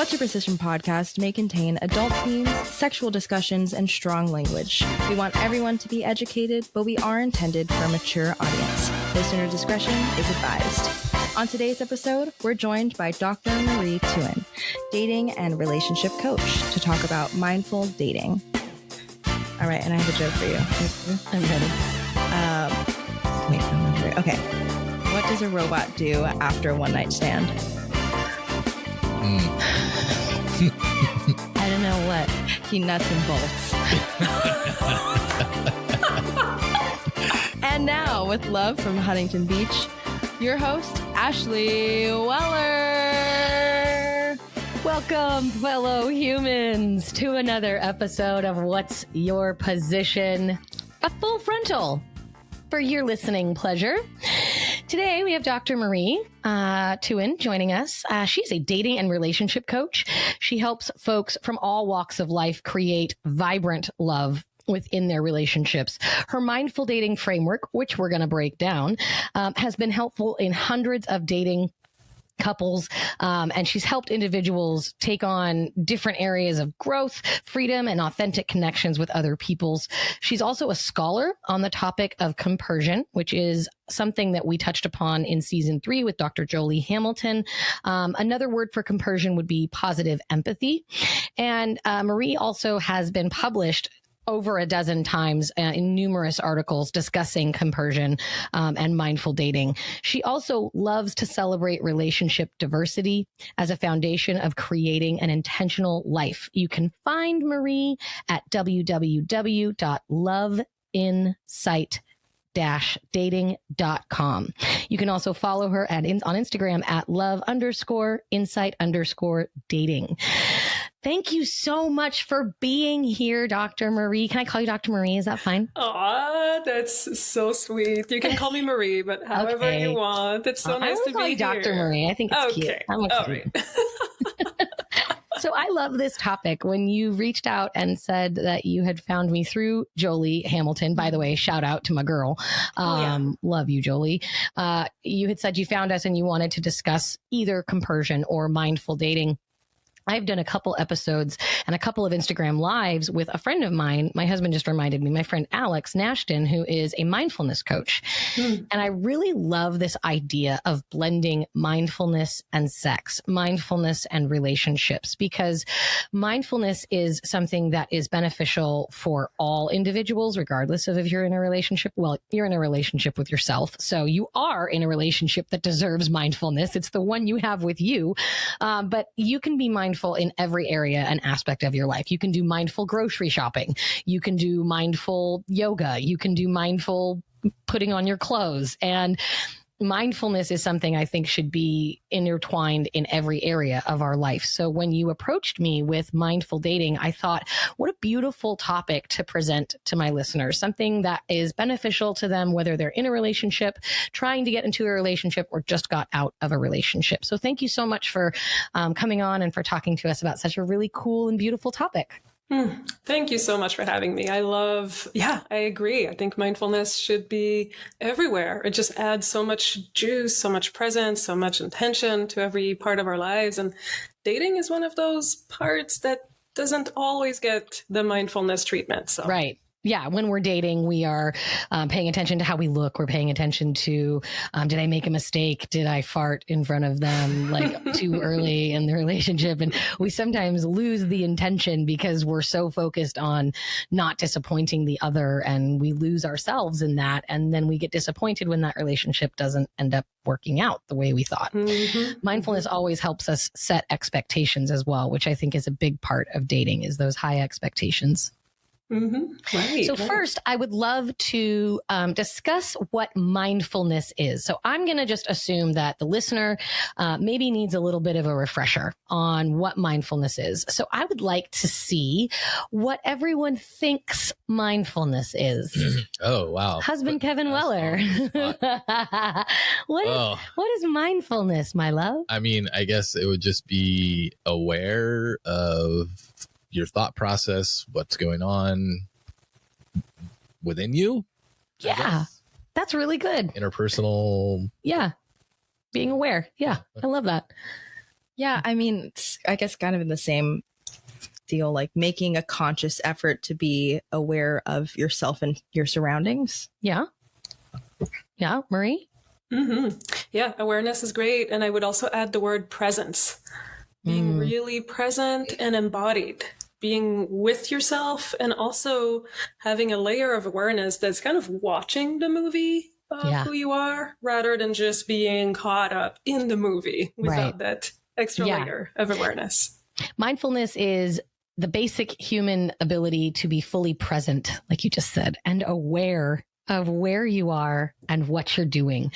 What's Your Position podcast may contain adult themes, sexual discussions, and strong language. We want everyone to be educated, but we are intended for a mature audience. Listener discretion is advised. On today's episode, we're joined by Dr. Marie Tuin, dating and relationship coach, to talk about mindful dating. All right, and I have a joke for you. I'm ready. Okay. What does a robot do after a one-night stand? I don't know what. He nuts and bolts. And now, with love from Huntington Beach, your host, Ashley Weller. Welcome, fellow humans, to another episode of What's Your Position? A full frontal for your listening pleasure. Today, we have Dr. Marie Tuin joining us. She's a dating and relationship coach. She helps folks from all walks of life create vibrant love within their relationships. Her mindful dating framework, which we're going to break down, has been helpful in hundreds of dating couples, and she's helped individuals take on different areas of growth, freedom, and authentic connections with other peoples. She's also a scholar on the topic of compersion, which is something that we touched upon in season 3 with Dr. Jolie Hamilton. Another word for compersion would be positive empathy. And Marie also has been published over a dozen times in numerous articles discussing compersion and mindful dating. She also loves to celebrate relationship diversity as a foundation of creating an intentional life. You can find Marie at www.loveinsight-dating.com. You can also follow her on Instagram at love_insight_dating. Thank you so much for being here, Dr. Marie. Can I call you Dr. Marie? Is that fine? Aw, that's so sweet. You can call me Marie, but however you want. It's so nice to be here. Dr. Marie. I think it's cute. I'm okay. Right. So I love this topic. When you reached out and said that you had found me through Jolie Hamilton, by the way, shout out to my girl. Love you, Jolie. You had said you found us and you wanted to discuss either compersion or mindful dating. I've done a couple episodes and a couple of Instagram lives with a friend of mine. My husband just reminded me, my friend Alex Nashton, who is a mindfulness coach. And I really love this idea of blending mindfulness and sex, mindfulness and relationships, because mindfulness is something that is beneficial for all individuals, regardless of if you're in a relationship. Well, you're in a relationship with yourself. So you are in a relationship that deserves mindfulness. It's the one you have with you. But you can be mindful in every area and aspect of your life. You can do mindful grocery shopping. You can do mindful yoga. You can do mindful putting on your clothes. And mindfulness is something I think should be intertwined in every area of our life. So when you approached me with mindful dating, I thought, what a beautiful topic to present to my listeners, something that is beneficial to them, whether they're in a relationship, trying to get into a relationship, or just got out of a relationship. So thank you so much for coming on and for talking to us about such a really cool and beautiful topic. Thank you so much for having me. I agree. I think mindfulness should be everywhere. It just adds so much juice, so much presence, so much intention to every part of our lives. And dating is one of those parts that doesn't always get the mindfulness treatment. So. Right. Yeah, when we're dating, we are paying attention to how we look. We're paying attention to, did I make a mistake? Did I fart in front of them like too early in the relationship? And we sometimes lose the intention because we're so focused on not disappointing the other, and we lose ourselves in that. And then we get disappointed when that relationship doesn't end up working out the way we thought. Mindfulness always helps us set expectations as well, which I think is a big part of dating, is those high expectations. Right. So first, I would love to discuss what mindfulness is. So I'm going to just assume that the listener maybe needs a little bit of a refresher on what mindfulness is. So I would like to see what everyone thinks mindfulness is. Oh, wow. Husband Kevin Weller. What is mindfulness, my love? I mean, I guess it would just be aware of your thought process, what's going on within you. Yeah, that's really good. Interpersonal. Yeah. Being aware. Yeah. I love that. Yeah, I mean, it's, I guess kind of in the same deal, like making a conscious effort to be aware of yourself and your surroundings. Yeah. Yeah, Marie? Mm-hmm. Yeah, awareness is great. And I would also add the word presence. Being really present and embodied, being with yourself, and also having a layer of awareness that's kind of watching the movie of who you are, rather than just being caught up in the movie without that extra layer of awareness. Mindfulness is the basic human ability to be fully present, like you just said, and aware of where you are and what you're doing,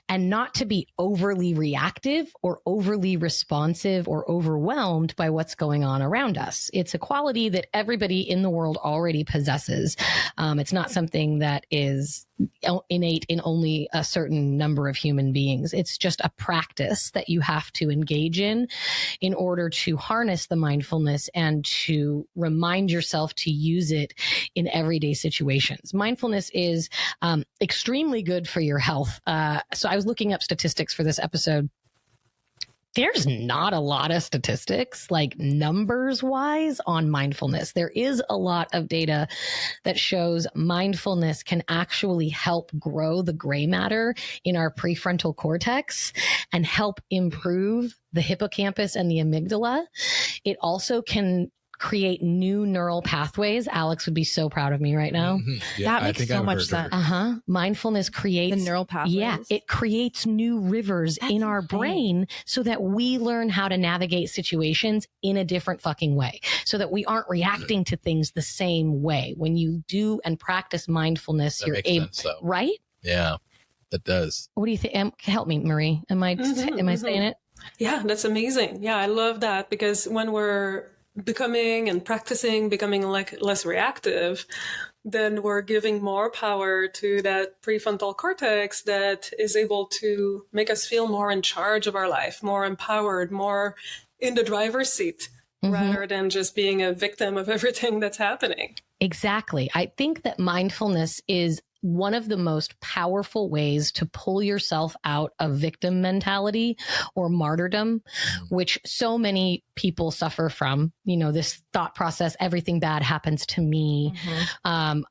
and not to be overly reactive or overly responsive or overwhelmed by what's going on around us. It's a quality that everybody in the world already possesses. It's not something that is innate in only a certain number of human beings. It's just a practice that you have to engage in order to harness the mindfulness and to remind yourself to use it in everyday situations. Mindfulness is extremely good for your health. So I was looking up statistics for this episode. There's not a lot of statistics, like numbers wise, on mindfulness. There is a lot of data that shows mindfulness can actually help grow the gray matter in our prefrontal cortex and help improve the hippocampus and the amygdala. It also can create new neural pathways. Alex would be so proud of me right now. Mm-hmm. Yeah, that makes so much sense. Mindfulness creates the neural pathways. Yeah, it creates new rivers in our brain so that we learn how to navigate situations in a different fucking way, so that we aren't reacting to things the same way. When you do and practice mindfulness, you're able, right? Yeah, that does. What do you think? Help me, Marie. Am I saying it? Yeah, that's amazing. Yeah, I love that, because when we're becoming and practicing becoming less reactive, then we're giving more power to that prefrontal cortex that is able to make us feel more in charge of our life, more empowered, more in the driver's seat, rather than just being a victim of everything that's happening. Exactly. I think that mindfulness is one of the most powerful ways to pull yourself out of victim mentality or martyrdom, which so many people suffer from. You know, this thought process, everything bad happens to me.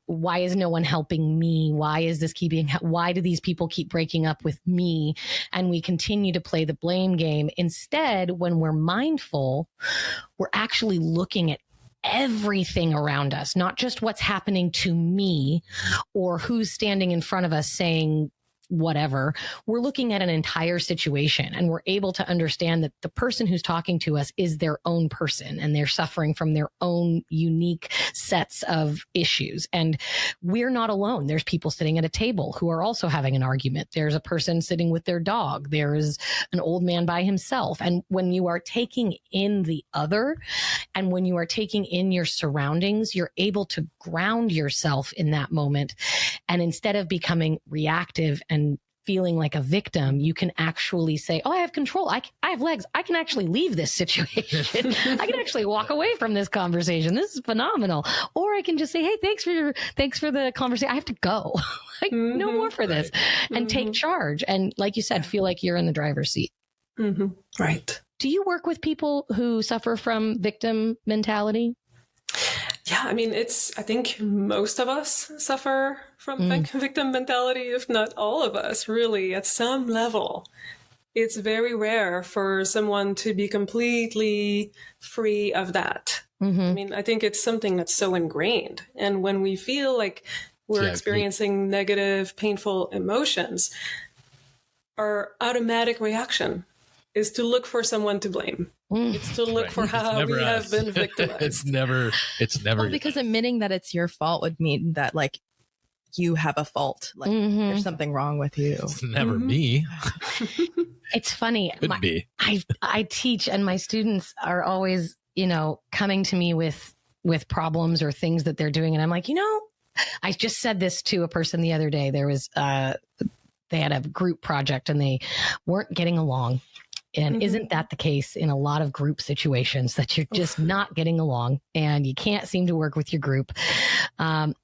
Why is no one helping me? Why do these people keep breaking up with me? And we continue to play the blame game. Instead, when we're mindful, we're actually looking at everything around us, not just what's happening to me or who's standing in front of us saying whatever. We're looking at an entire situation, and we're able to understand that the person who's talking to us is their own person, and they're suffering from their own unique sets of issues. And we're not alone. There's people sitting at a table who are also having an argument. There's a person sitting with their dog. There's an old man by himself. And when you are taking in the other, and when you are taking in your surroundings, you're able to ground yourself in that moment. And instead of becoming reactive and feeling like a victim, you can actually say, oh, I have control. I have legs. I can actually leave this situation. I can actually walk away from this conversation. This is phenomenal. Or I can just say, hey, thanks for the conversation. I have to go. No more for this. And take charge. And like you said, feel like you're in the driver's seat. Right. Do you work with people who suffer from victim mentality? Yeah, I mean, I think most of us suffer from victim mentality, if not all of us, really, at some level. It's very rare for someone to be completely free of that. I mean, I think it's something that's so ingrained. And when we feel like we're experiencing negative, painful emotions, our automatic reaction is to look for someone to blame. It's to look for how we have been victimized. It's never well, because admitting that it's your fault would mean that like you have a fault. Like there's something wrong with you. It's never me. It's funny. Could be. I teach, and my students are always, coming to me with problems or things that they're doing. And I'm like, I just said this to a person the other day. There was, they had a group project and they weren't getting along. And isn't that the case in a lot of group situations, that you're just not getting along and you can't seem to work with your group? And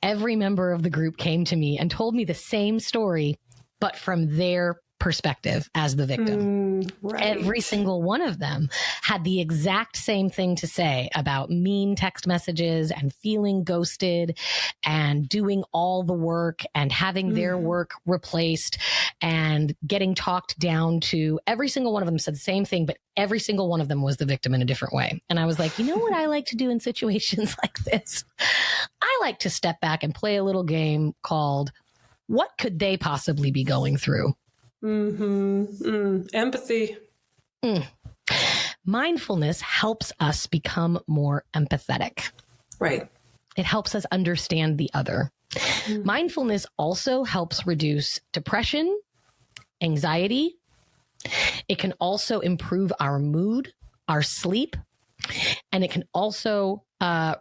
every member of the group came to me and told me the same story, but from their perspective as the victim. Right. Every single one of them had the exact same thing to say about mean text messages and feeling ghosted and doing all the work and having their work replaced and getting talked down to. Every single one of them said the same thing, but every single one of them was the victim in a different way. And I was like, you know what I like to do in situations like this? I like to step back and play a little game called, what could they possibly be going through? Empathy. Mindfulness helps us become more empathetic. Right. It helps us understand the other. Mindfulness also helps reduce depression, anxiety. It can also improve our mood, our sleep, and it can also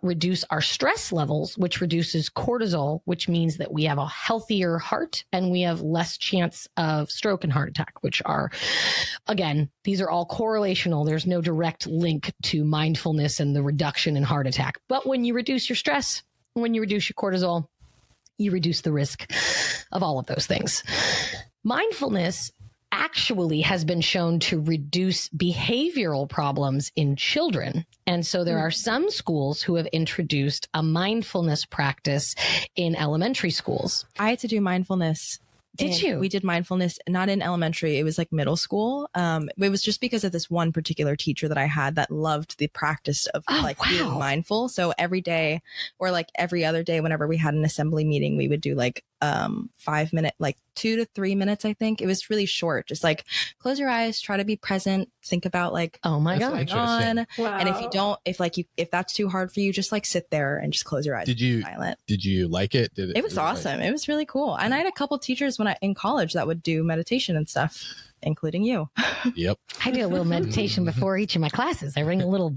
reduce our stress levels, which reduces cortisol, which means that we have a healthier heart and we have less chance of stroke and heart attack, which are, again, these are all correlational. There's no direct link to mindfulness and the reduction in heart attack. But when you reduce your stress, when you reduce your cortisol, you reduce the risk of all of those things. Mindfulness actually has been shown to reduce behavioral problems in children. And so there are some schools who have introduced a mindfulness practice in elementary schools. I had to do mindfulness. Did you? We did mindfulness, not in elementary. It was like middle school. It was just because of this one particular teacher that I had that loved the practice of being mindful. So every day or like every other day, whenever we had an assembly meeting, we would do like 5 minute, like 2 to 3 minutes. I think it was really short. Just like close your eyes, try to be present, think about like, oh my what's going on. Wow. And if you don't, if that's too hard for you, just like sit there and just close your eyes. Did you like it? It was awesome. It was really cool. And I had a couple teachers in college that would do meditation and stuff, including you. Yep. I do a little meditation before each of my classes. I ring a little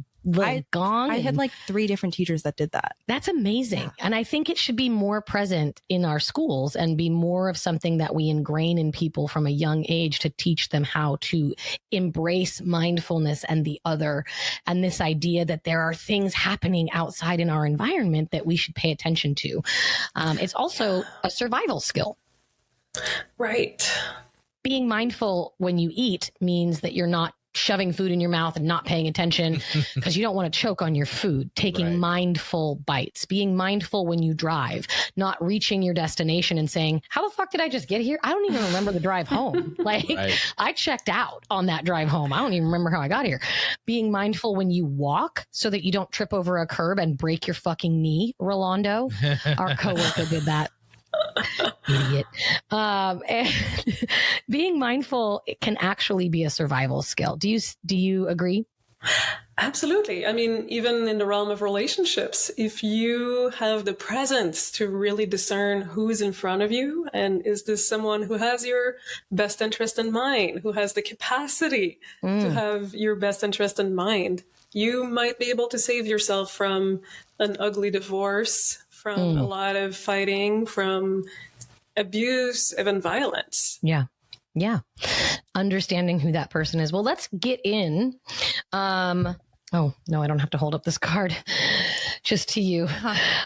gong. I had like 3 different teachers that did that. That's amazing. Yeah. And I think it should be more present in our schools and be more of something that we ingrain in people from a young age to teach them how to embrace mindfulness and the other, and this idea that there are things happening outside in our environment that we should pay attention to. It's also a survival skill. Right. Being mindful when you eat means that you're not shoving food in your mouth and not paying attention because you don't want to choke on your food, taking mindful bites, being mindful when you drive, not reaching your destination and saying, how the fuck did I just get here? I don't even remember the drive home. I checked out on that drive home. I don't even remember how I got here. Being mindful when you walk so that you don't trip over a curb and break your fucking knee, Rolando. Our coworker did that. Idiot. And being mindful, it can actually be a survival skill. Do you agree? Absolutely. I mean, even in the realm of relationships, if you have the presence to really discern who's in front of you, and is this someone who has your best interest in mind, who has the capacity to have your best interest in mind, you might be able to save yourself from an ugly divorce, from a lot of fighting, from abuse, even violence. Yeah. Yeah. Understanding who that person is. Well, let's get in. Oh, no, I don't have to hold up this card. Just to you.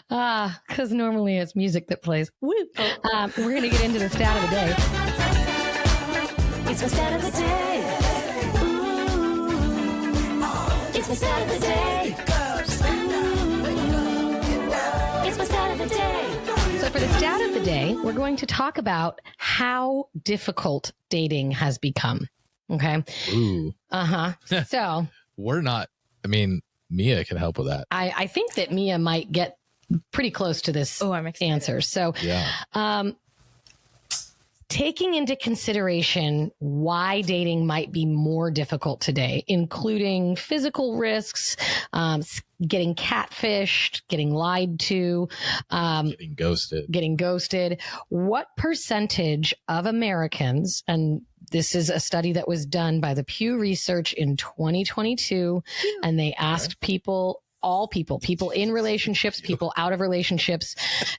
Because normally it's music that plays. Woo. We're going to get into the stat of the day. It's the stat of the day. Ooh. It's the stat of the day. It's the stat of the day. So for the stat of the day, we're going to talk about how difficult dating has become. Okay. Ooh. So Mia can help with that. I think that Mia might get pretty close to this answer. So yeah. Taking into consideration why dating might be more difficult today, including physical risks, getting catfished, getting lied to, getting ghosted. What percentage of Americans, and this is a study that was done by the Pew Research in 2022, and they asked people in relationships, people out of relationships,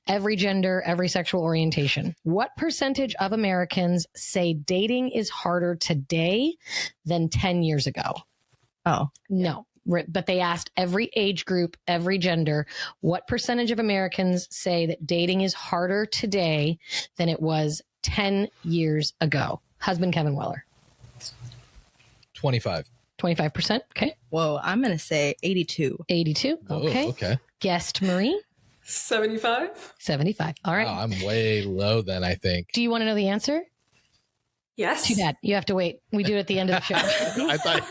every gender, every sexual orientation. What percentage of Americans say dating is harder today than 10 years ago? Oh, no. But they asked every age group, every gender, what percentage of Americans say that dating is harder today than it was 10 years ago? Husband Kevin Weller. 25. 25%. Okay. Whoa, I'm going to say 82. 82. Okay. Oh, okay. Guest Marie. 75. 75. All right. Wow, I'm way low then, I think. Do you want to know the answer? Yes. Too bad. You have to wait. We do it at the end of the show. I thought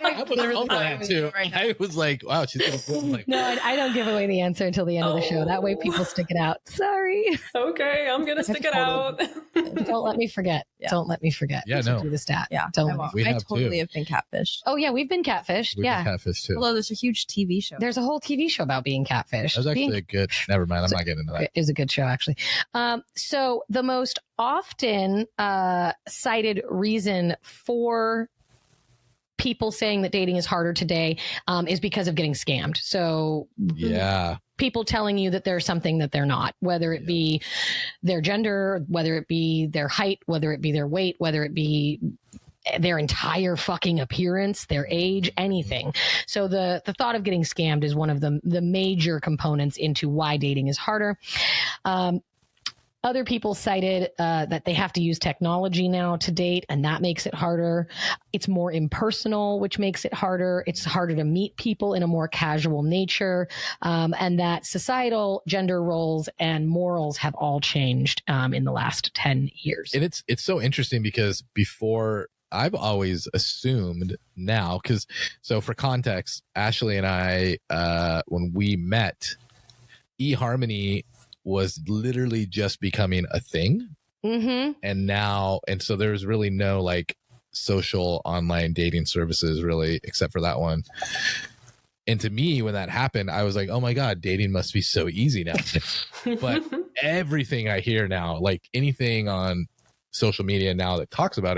I was hoping that too. I was like, wow, she's gonna feel like No, I don't give away the answer until the end of the show. That way people stick it out. Sorry. Okay, I'm gonna stick it out. Don't let me forget. Yeah. Don't let me forget. Yeah, We should no. do the stat. Yeah, Don't I let me won't. We I have totally too. have been catfished. Oh, yeah. We've been catfished. we've Yeah. been catfish too. Although there's a huge TV show. There's a whole TV show about being catfished. That was actually a good. Never mind. I'm not getting into that. It is a good show, actually. So the most often cited reason for people saying that dating is harder today is because of getting scammed. So Yeah. people telling you that they're something that they're not, whether it be their gender, whether it be their height, whether it be their weight, whether it be their entire fucking appearance, their age, anything. So the thought of getting scammed is one of the major components into why dating is harder. Other people cited that they have to use technology now to date, and that makes it harder. It's more impersonal, which makes it harder. It's harder to meet people in a more casual nature, and that societal gender roles and morals have all changed in the last 10 years. And it's so interesting because before I've always assumed now, because so for context, Ashley and I, when we met, eHarmony was literally just becoming a thing. Mm-hmm. And so there's really no like social online dating services really, except for that one. And to me, when that happened, I was like, oh my God, dating must be so easy now. But everything I hear now, like anything on social media now that talks about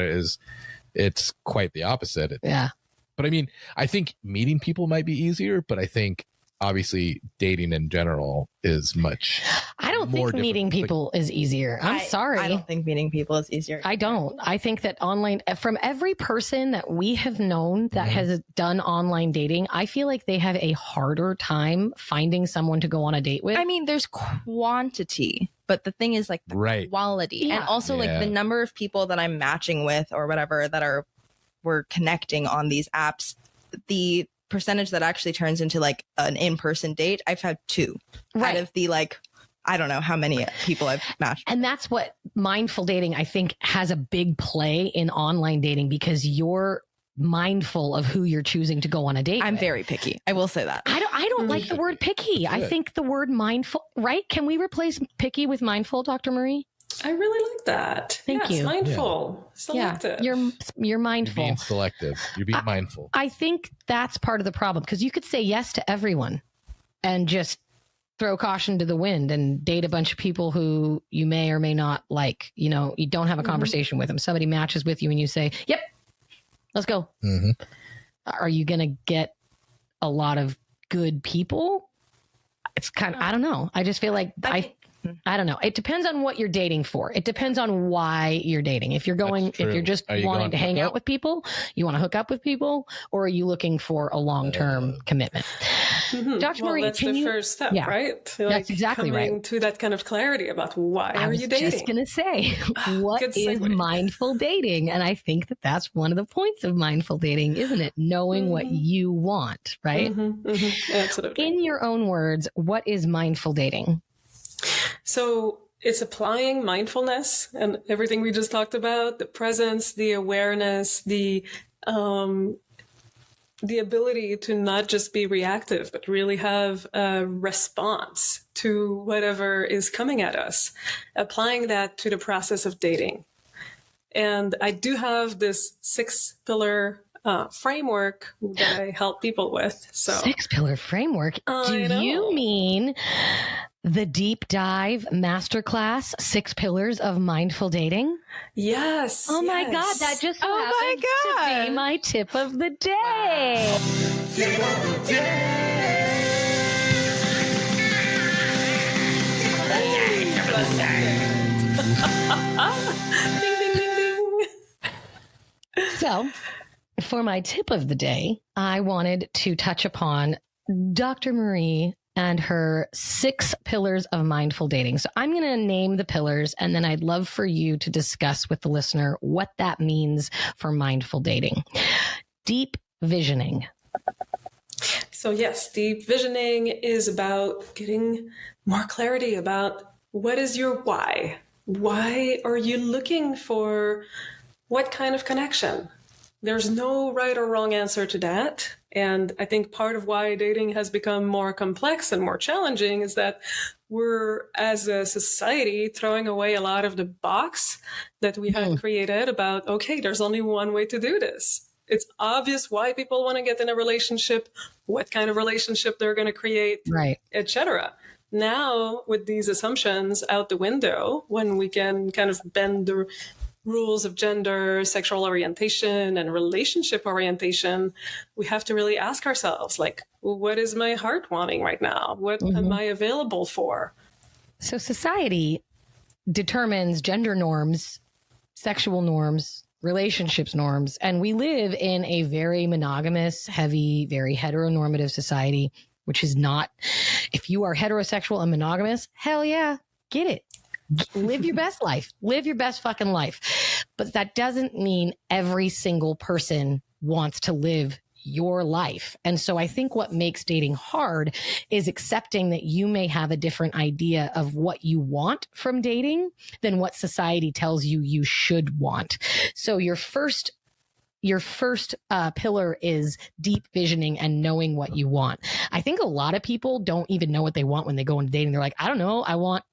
it's quite the opposite. Yeah. But I mean, I think meeting people might be easier, but I think obviously dating in general is much I don't more think meeting difficult. people is easier. I'm sorry. I don't think meeting people is easier. I don't. I think that online, from every person that we have known that has done online dating, I feel like they have a harder time finding someone to go on a date with. I mean, there's quantity, but the thing is like the Right. quality, Yeah. and also like Yeah. the number of people that I'm matching with or whatever that we're connecting on these apps. The percentage that actually turns into like an in-person date, I've had 2 Right. out of the like, I don't know how many people I've matched. And that's what mindful dating, I think, has a big play in online dating because you're mindful of who you're choosing to go on a date I'm with. very picky. I will say that. I don't like the word picky. I Good. think the word mindful, right? Can we replace picky with mindful, Dr. Marie? I really like that. Thank Yes, you. Mindful, selective. Yeah, you're You're mindful. being selective. You're being mindful. I think that's part of the problem because you could say yes to everyone and just throw caution to the wind and date a bunch of people who you may or may not like. You know, you don't have a conversation with them. Somebody matches with you and you say, yep, let's go. Mm-hmm. Are you going to get a lot of good people? It's kind of, I don't know. I just feel like I don't know. It depends on what you're dating for. It depends on why you're dating. If you're going, That's if true. you're just Are you wanting going to hang hook out up? with people, you want to hook up with people, or are you looking for a long-term commitment? Mhm. Dr. Well, Marie, that's can the you- first step, Yeah. right? That's exactly coming right. to that kind of clarity about why I are was you dating? just going to say, what Good is segue. mindful dating? And I think that that's one of the points of mindful dating, isn't it? Knowing what you want, right? Absolutely. In your own words, what is mindful dating? So it's applying mindfulness and everything we just talked about, the presence, the awareness, the ability to not just be reactive, but really have a response to whatever is coming at us, applying that to the process of dating. And I do have this 6-pillar framework that I help people with. So 6-pillar framework. I Do know. you mean the deep dive masterclass, 6 pillars of mindful dating? yes. Oh my yes. God, that just so Oh my happens to be God. my tip of the day. Ding, ding, ding, ding. So, for my tip of the day, I wanted to touch upon Dr. Marie and her 6 pillars of mindful dating. So I'm going to name the pillars, and then I'd love for you to discuss with the listener what that means for mindful dating. Deep visioning. So yes, deep visioning is about getting more clarity about what is your why. Why are you looking for what kind of connection? There's no right or wrong answer to that. And I think part of why dating has become more complex and more challenging is that we're, as a society, throwing away a lot of the box that we had created about, okay, there's only one way to do this. It's obvious why people want to get in a relationship, what kind of relationship they're going to create, right, etc. Now, with these assumptions out the window, when we can kind of bend the rules of gender, sexual orientation, and relationship orientation, we have to really ask ourselves, like, well, what is my heart wanting right now? What am I available for? So society determines gender norms, sexual norms, relationships norms, and we live in a very monogamous, heavy, very heteronormative society, which is not, if you are heterosexual and monogamous, hell yeah, get it. Live your best life. Live your best fucking life. But that doesn't mean every single person wants to live your life. And so I think what makes dating hard is accepting that you may have a different idea of what you want from dating than what society tells you you should want. So your first pillar is deep visioning and knowing what you want. I think a lot of people don't even know what they want when they go into dating. They're like, I don't know. I want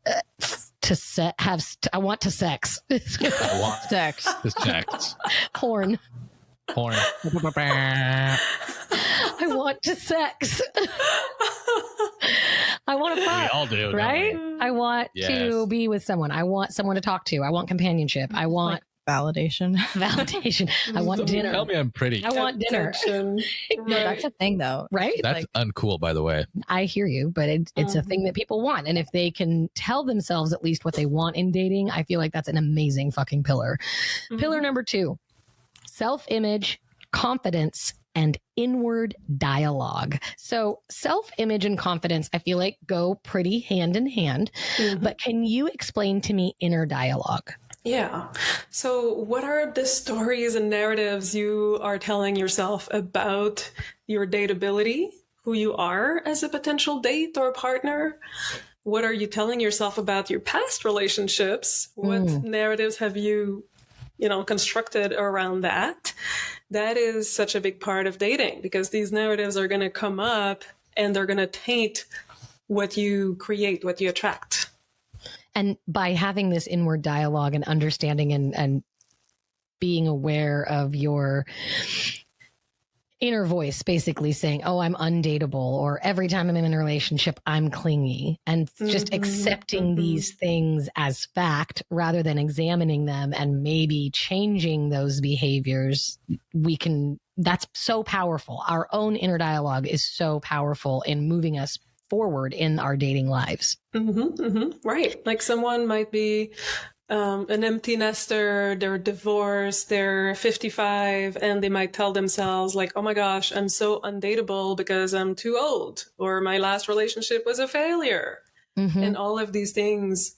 I want to sex. I want Sex. to sex. Porn. I want to sex. I want to fuck. We all do, right? I want to be with someone. I want someone to talk to. I want companionship. I want validation. I want dinner. Tell me I'm pretty. I want dinner. No, that's a thing though, right? That's uncool, by the way. I hear you, but it's a thing that people want. And if they can tell themselves at least what they want in dating, I feel like that's an amazing fucking pillar. Pillar number 2, self-image, confidence, and inward dialogue. So self-image and confidence, I feel like go pretty hand in hand, but can you explain to me inner dialogue? Yeah. So what are the stories and narratives you are telling yourself about your dateability, who you are as a potential date or partner? What are you telling yourself about your past relationships? What narratives have you constructed around that? That is such a big part of dating because these narratives are going to come up and they're going to taint what you create, what you attract. And by having this inward dialogue and understanding and being aware of your inner voice, basically saying, oh, I'm undateable, or every time I'm in a relationship, I'm clingy, and just accepting these things as fact rather than examining them and maybe changing those behaviors, that's so powerful. Our own inner dialogue is so powerful in moving us forward in our dating lives. Right. Like someone might be an empty nester, they're divorced, they're 55, and they might tell themselves like, oh my gosh, I'm so undateable because I'm too old, or my last relationship was a failure. And all of these things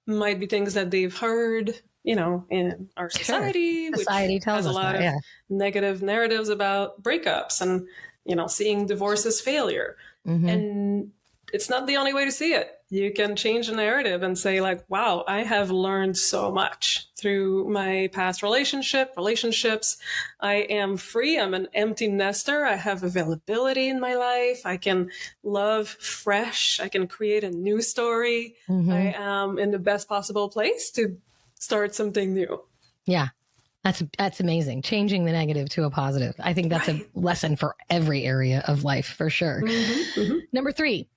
might be things that they've heard, in our society, which has a lot of negative narratives about breakups and, seeing divorce as failure. And it's not the only way to see it. You can change the narrative and say like, wow, I have learned so much through my past relationships. I am free. I'm an empty nester. I have availability in my life. I can love fresh. I can create a new story. I am in the best possible place to start something new. Yeah. That's amazing. Changing the negative to a positive. I think that's a lesson for every area of life for sure. Number 3,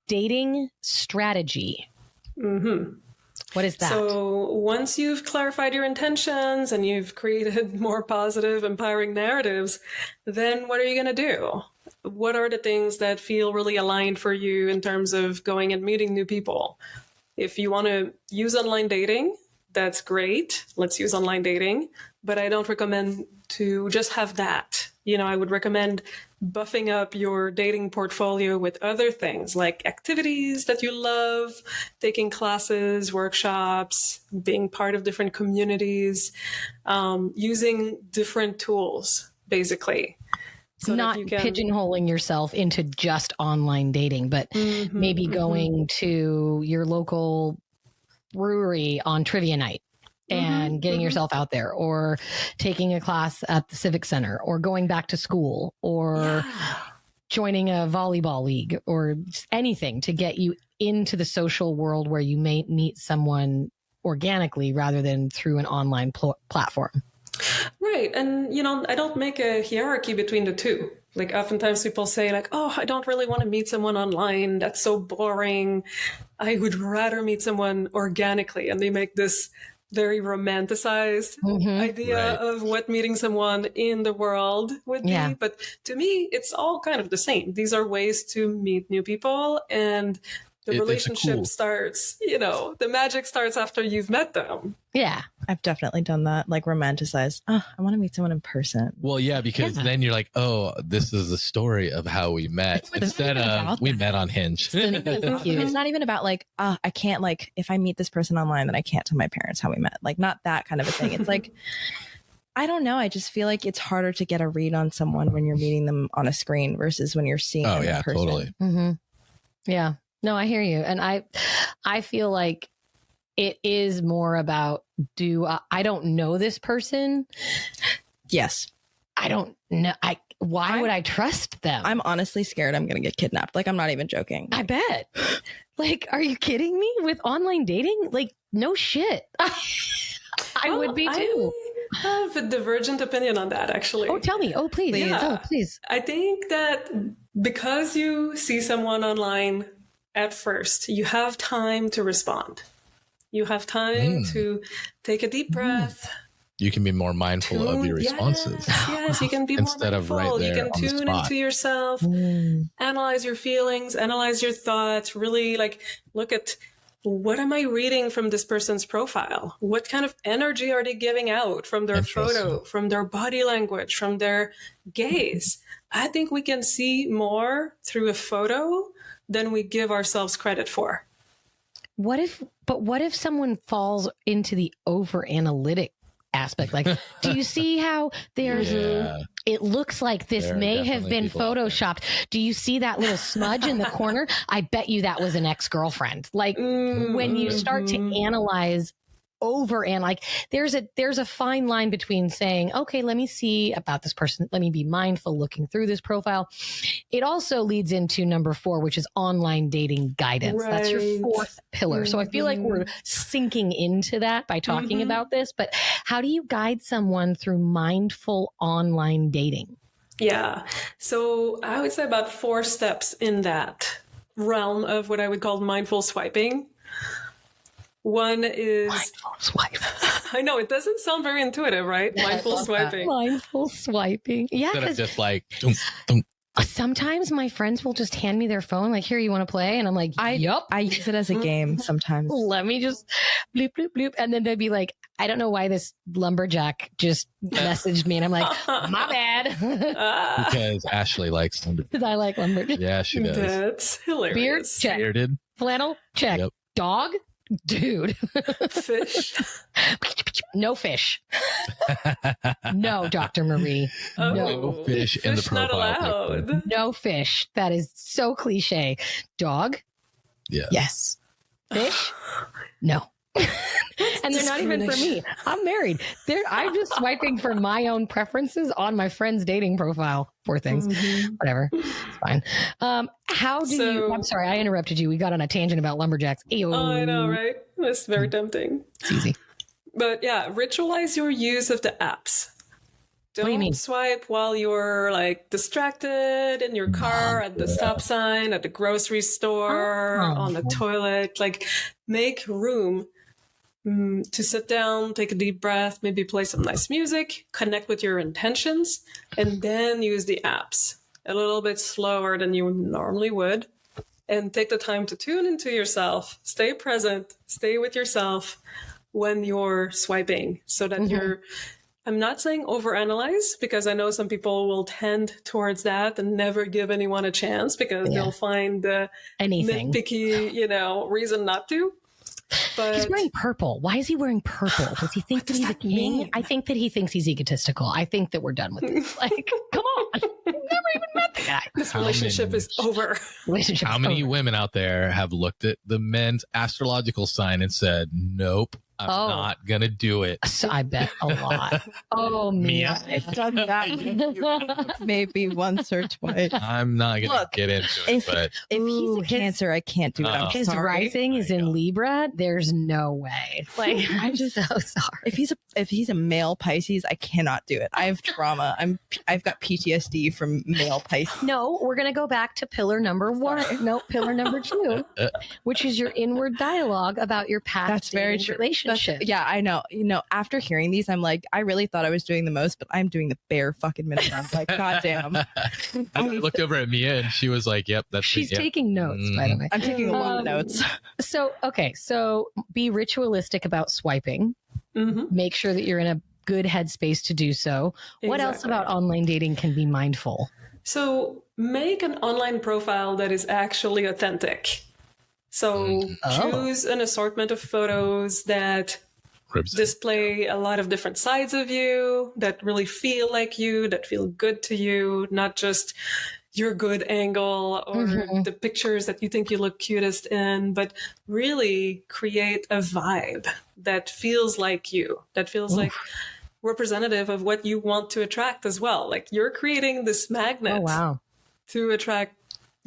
dating strategy. What is that? So once you've clarified your intentions and you've created more positive, empowering narratives, then what are you going to do? What are the things that feel really aligned for you in terms of going and meeting new people? If you want to use online dating, that's great. Let's use online dating. But I don't recommend to just have that. I would recommend buffing up your dating portfolio with other things like activities that you love, taking classes, workshops, being part of different communities, using different tools, basically. So not pigeonholing yourself into just online dating, but maybe going to your local brewery on trivia night and getting yourself out there, or taking a class at the civic center, or going back to school, or joining a volleyball league, or anything to get you into the social world where you may meet someone organically rather than through an online platform. Right. And, I don't make a hierarchy between the two. Like oftentimes people say like, oh, I don't really want to meet someone online. That's so boring. I would rather meet someone organically. And they make this very romanticized idea of what meeting someone in the world would be. But to me, it's all kind of the same. These are ways to meet new people, and the relationship starts, the magic starts after you've met them. Yeah. I've definitely done that, like romanticized. Oh, I want to meet someone in person. Well, yeah, because then you're like, oh, this is the story of how we met instead of we met on Hinge. It's not even about like, I can't, like, if I meet this person online, then I can't tell my parents how we met. Like, not that kind of a thing. It's like, I don't know. I just feel like it's harder to get a read on someone when you're meeting them on a screen versus when you're seeing them in person. Totally. Yeah. No, I hear you. And I feel like it is more about, I don't know this person. Yes. I don't know. Why would I trust them? I'm honestly scared I'm going to get kidnapped. Like, I'm not even joking. I bet. Like, are you kidding me? With online dating? Like, no shit. I would be too. I have a divergent opinion on that, actually. Oh, tell me. Oh, please. Yeah. Oh, please. I think that because you see someone online at first, you have time to respond. You have time to take a deep breath. You can be more mindful of your responses. Yes, you can be instead more mindful. Of right there. You can on tune into yourself, analyze your feelings, analyze your thoughts, really like look at, what am I reading from this person's profile? What kind of energy are they giving out from their photo, from their body language, from their gaze? I think we can see more through a photo than we give ourselves credit for. What if someone falls into the over analytic aspect? Like, do you see how there's it looks like this may have been photoshopped? Do you see that little smudge in the corner? I bet you that was an ex-girlfriend. Like, when you start to analyze and like, there's a fine line between saying, okay, let me see about this person. Let me be mindful looking through this profile. It also leads into number 4, which is online dating guidance. Right. That's your 4th pillar. So I feel like we're sinking into that by talking about this, but how do you guide someone through mindful online dating? Yeah. So I would say about 4 steps in that realm of what I would call mindful swiping. One is mindful swipe. I know it doesn't sound very intuitive, right? Yeah, mindful swiping. Mindful swiping. Yeah. Instead of just like, sometimes my friends will just hand me their phone, like, here, you want to play? And I'm like, yup. I use it as a game sometimes. Let me just bloop, bloop, bloop. And then they'd be like, I don't know why this lumberjack just messaged me. And I'm like, my bad. Because Ashley likes lumberjack. Because I like lumberjack. Yeah, she does. That's hilarious. Beard, check. Bearded. Flannel, check. Yep. Dog, dude. Fish. No fish. No, Dr. Marie. Oh, no fish in the profile. Not allowed. No fish. That is so cliche. Dog? Yeah. Yes. Fish? No. And they're not even for me. I'm married. I'm just swiping for my own preferences on my friend's dating profile. Poor things. Whatever. It's fine. How do you... I'm sorry, I interrupted you. We got on a tangent about lumberjacks. Ew. Oh, I know, right? It's very tempting. It's easy. But yeah, ritualize your use of the apps. What do you mean? Swipe while you're like distracted in your car, at the stop sign, at the grocery store, on the toilet. Like, make room to sit down, take a deep breath, maybe play some nice music, connect with your intentions, and then use the apps a little bit slower than you normally would. And take the time to tune into yourself, stay present, stay with yourself when you're swiping, so that you're I'm not saying overanalyze, because I know some people will tend towards that and never give anyone a chance because they'll find the nitpicky, reason not to. But he's wearing purple. Why is he wearing purple? Does he think that he's a king? Mean? I think that he thinks he's egotistical. I think that we're done with this. Like, come on. I've never even met the guy. This relationship is over. How many women out there have looked at the men's astrological sign and said, nope, I'm not going to do it? So I bet a lot. Mia. I've done that maybe once or twice. I'm not going to get into it. But if he's a Cancer, I can't do it. I'm his sorry. rising is in Libra. There's no way. Like, I'm just so sorry. If he's a male Pisces, I cannot do it. I have trauma. I've got PTSD from male Pisces. No, we're going to go back to pillar number 1. No, pillar number 2, which is your inward dialogue about your past. That's very true. Relationship. I know. After hearing these, I'm like, I really thought I was doing the most, but I'm doing the bare fucking minimum. I'm like, God damn. I looked over at Mia and she was like, yep, that's She's taking notes, by the way. I'm taking a lot of notes. So be ritualistic about swiping. Mm-hmm. Make sure that you're in a good headspace to do so. Exactly. What else about online dating can be mindful? So make an online profile that is actually authentic. So choose an assortment of photos that display a lot of different sides of you, that really feel like you, that feel good to you, not just your good angle or the pictures that you think you look cutest in, but really create a vibe that feels like you, that feels like representative of what you want to attract as well. Like you're creating this magnet to attract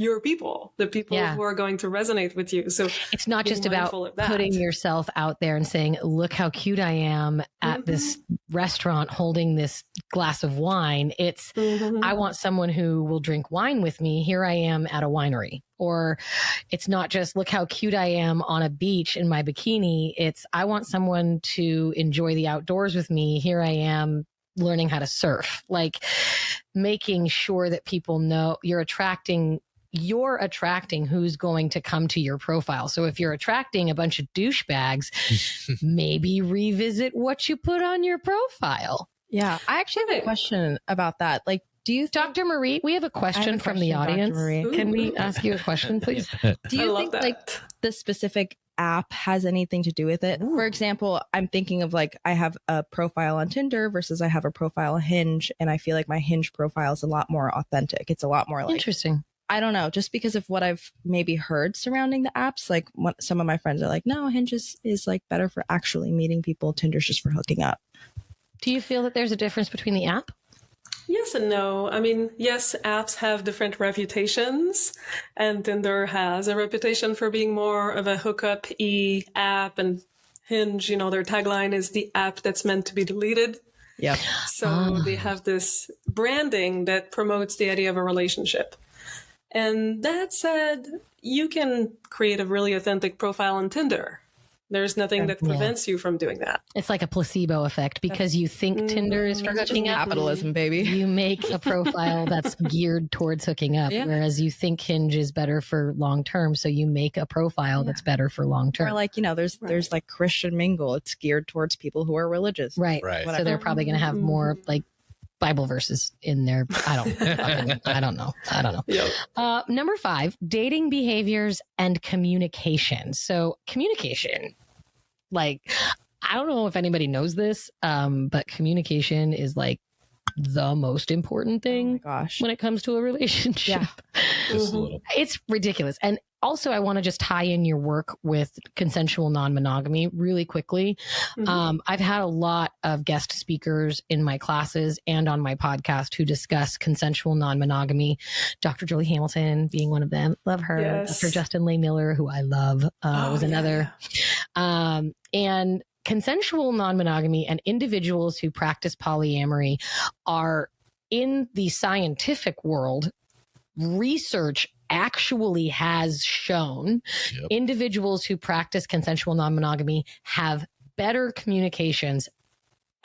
your people, the people who are going to resonate with you. So it's not just about putting yourself out there and saying, look how cute I am at this restaurant holding this glass of wine. It's, I want someone who will drink wine with me. Here I am at a winery. Or it's not just look how cute I am on a beach in my bikini. It's, I want someone to enjoy the outdoors with me. Here I am learning how to surf. Like making sure that people know you're attracting who's going to come to your profile. So if you're attracting a bunch of douchebags, maybe revisit what you put on your profile. Yeah. I actually have a question about that. Like, do you Dr. Marie, we have a question from the audience. Can we ask you a question, please? Do you think like the specific app has anything to do with it? For example, I'm thinking of like, I have a profile on Tinder versus I have a profile on Hinge. And I feel like my Hinge profile is a lot more authentic. It's a lot more like, interesting. I don't know, just because of what I've maybe heard surrounding the apps. Like some of my friends are like, no, Hinge is like better for actually meeting people. Tinder's just for hooking up. Do you feel that there's a difference between the app? Yes and no. I mean, yes, apps have different reputations, and Tinder has a reputation for being more of a hookup-y app, and Hinge, their tagline is the app that's meant to be deleted. Yeah. So they have this branding that promotes the idea of a relationship. And that said, you can create a really authentic profile on Tinder. There's nothing that prevents you from doing that. It's like a placebo effect because you think Tinder is for hooking up. Capitalism, baby. You make a profile that's geared towards hooking up, whereas you think Hinge is better for long term. So you make a profile that's better for long term. Or like, there's like Christian Mingle. It's geared towards people who are religious. Right. So they're probably going to have more like Bible verses in there. I don't know. Yep. Number 5, dating behaviors and communication. So communication, like, I don't know if anybody knows this, but communication is like the most important thing when it comes to a relationship. Yeah. It's ridiculous. And also, I want to just tie in your work with consensual non-monogamy really quickly. I've had a lot of guest speakers in my classes and on my podcast who discuss consensual non-monogamy. Dr. Jolie Hamilton being one of them. Love her. Yes. Dr. Justin Lay Miller, who I love, was another. And consensual non-monogamy and individuals who practice polyamory are, in the scientific world, research actually has shown individuals who practice consensual non-monogamy have better communications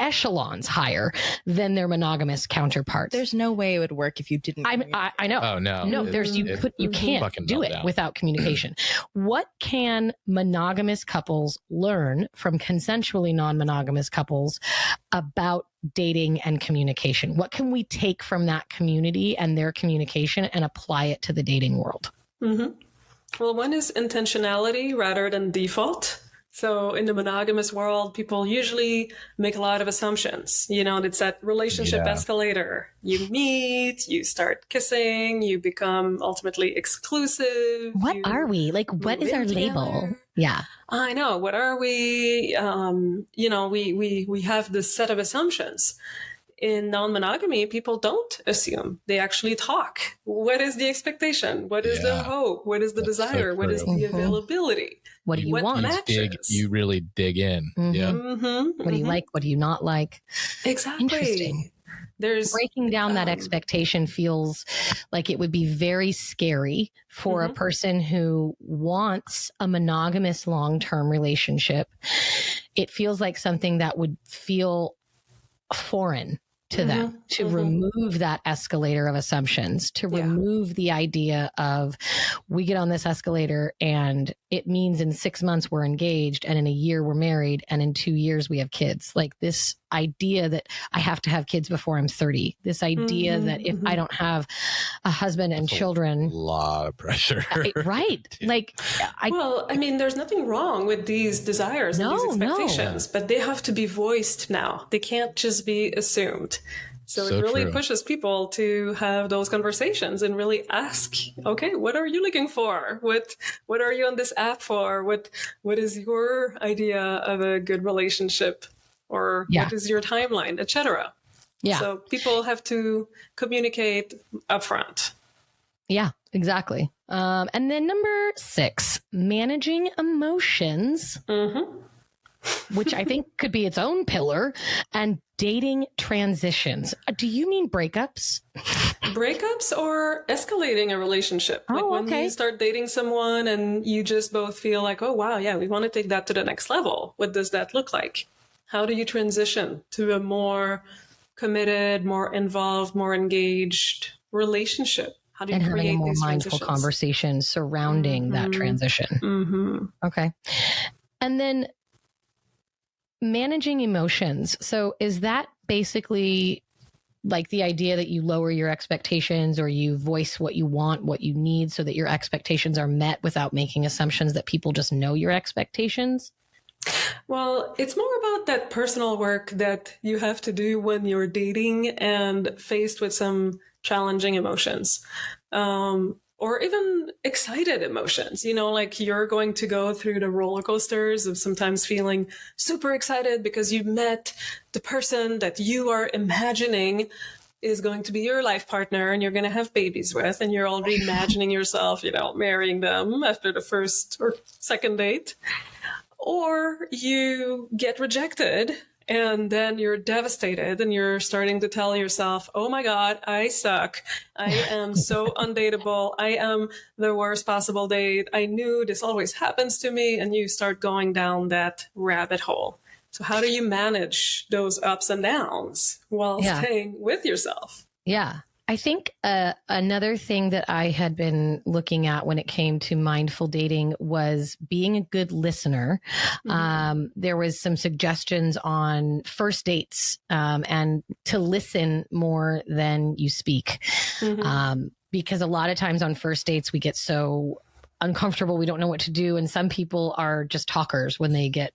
echelons higher than their monogamous counterparts. There's no way it would work if you didn't. I know. Oh no. No, you can't do it without communication. What can monogamous couples learn from consensually non-monogamous couples about dating and communication? What can we take from that community and their communication and apply it to the dating world? Mm-hmm. Well, one is intentionality rather than default. So in the monogamous world, people usually make a lot of assumptions. It's that relationship escalator. You meet, you start kissing, you become ultimately exclusive. What are we? Like, what is our label? Yeah. I know. What are we? We have this set of assumptions. In non-monogamy, people don't assume. They actually talk. What is the expectation? What is the hope? What is the desire? So what is the availability? What do you want? You really dig in. Mm-hmm. Yeah. Mm-hmm. What do you like? What do you not like? Exactly. Interesting. There's breaking down that expectation feels like it would be very scary for a person who wants a monogamous long-term relationship. It feels like something that would feel foreign to them, to remove that escalator of assumptions, to remove the idea of we get on this escalator and it means in 6 months we're engaged and in a year we're married and in 2 years we have kids. Like this idea that I have to have kids before I'm 30, this idea that if I don't have a husband and children, a lot of pressure. Right. Like, there's nothing wrong with these desires and these expectations, but they have to be voiced now. They can't just be assumed. So it really pushes people to have those conversations and really ask, okay, what are you looking for? What are you on this app for? What is your idea of a good relationship? Or what is your timeline, etc. Yeah. So people have to communicate upfront. Yeah, exactly. And then number 6, managing emotions, which I think could be its own pillar, and dating transitions. Do you mean breakups? Breakups or escalating a relationship. Like when you start dating someone and you just both feel like, oh, wow, yeah, we want to take that to the next level. What does that look like? How do you transition to a more committed, more involved, more engaged relationship? How do you create having a more these mindful conversation surrounding that transition? Okay. And then managing emotions. So is that basically like the idea that you lower your expectations or you voice what you want, what you need so that your expectations are met without making assumptions that people just know your expectations? Well, it's more about that personal work that you have to do when you're dating and faced with some challenging emotions, or even excited emotions. Like you're going to go through the roller coasters of sometimes feeling super excited because you met the person that you are imagining is going to be your life partner and you're going to have babies with, and you're already imagining yourself, marrying them after the first or second date. Or you get rejected and then you're devastated and you're starting to tell yourself, oh my God, I suck. I am so undateable. I am the worst possible date. I knew this always happens to me. And you start going down that rabbit hole. So how do you manage those ups and downs while staying with yourself? Yeah. I think another thing that I had been looking at when it came to mindful dating was being a good listener. There was some suggestions on first dates and to listen more than you speak. Because a lot of times on first dates, we get so uncomfortable. We don't know what to do. And some people are just talkers when they get,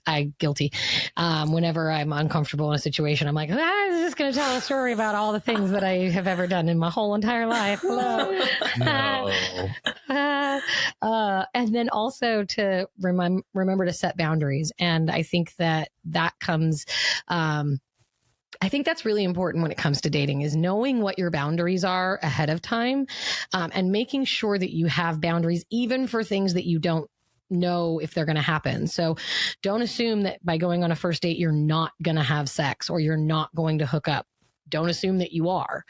I'm guilty. Whenever I'm uncomfortable in a situation, I'm like, I was just going to tell a story about all the things that I have ever done in my whole entire life. Hello. And then also to remember to set boundaries. And I think that comes, I think that's really important when it comes to dating, is knowing what your boundaries are ahead of time, and making sure that you have boundaries, even for things that you don't know if they're going to happen. So don't assume that by going on a first date, you're not going to have sex or you're not going to hook up. Don't assume that you are,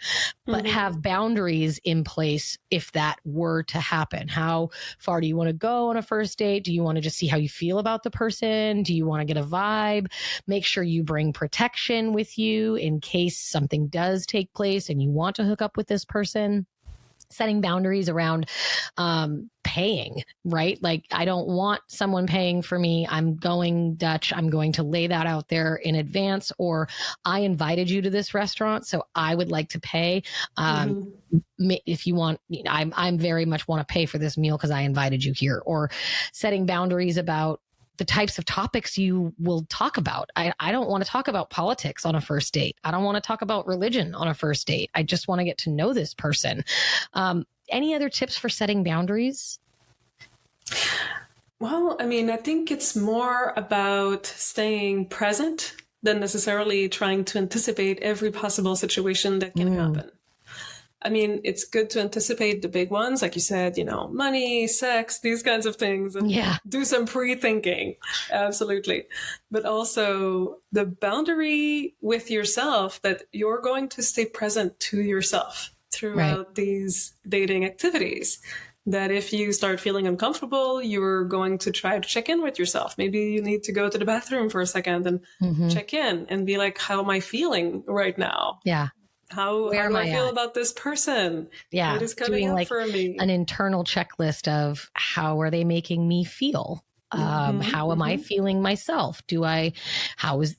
but have boundaries in place if that were to happen. How far do you want to go on a first date? Do you want to just see how you feel about the person? Do you want to get a vibe? Make sure you bring protection with you in case something does take place and you want to hook up with this person. Setting boundaries around paying, right? Like, I don't want someone paying for me. I'm going Dutch. I'm going to lay that out there in advance, or I invited you to this restaurant, so I would like to pay. If you want, I'm very much want to pay for this meal because I invited you here. Or setting boundaries about the types of topics you will talk about. I don't want to talk about politics on a first date. I don't want to talk about religion on a first date. I just want to get to know this person. Any other tips for setting boundaries? Well, I mean, I think it's more about staying present than necessarily trying to anticipate every possible situation that can happen. I mean, it's good to anticipate the big ones, like you said, money, sex, these kinds of things, and do some pre-thinking. Absolutely. But also the boundary with yourself that you're going to stay present to yourself throughout these dating activities. That if you start feeling uncomfortable, you're going to try to check in with yourself. Maybe you need to go to the bathroom for a second and check in and be like, how am I feeling right now? Yeah. How do I feel about this person? Yeah. What is coming up for me? An internal checklist of how are they making me feel? How am I feeling myself? How is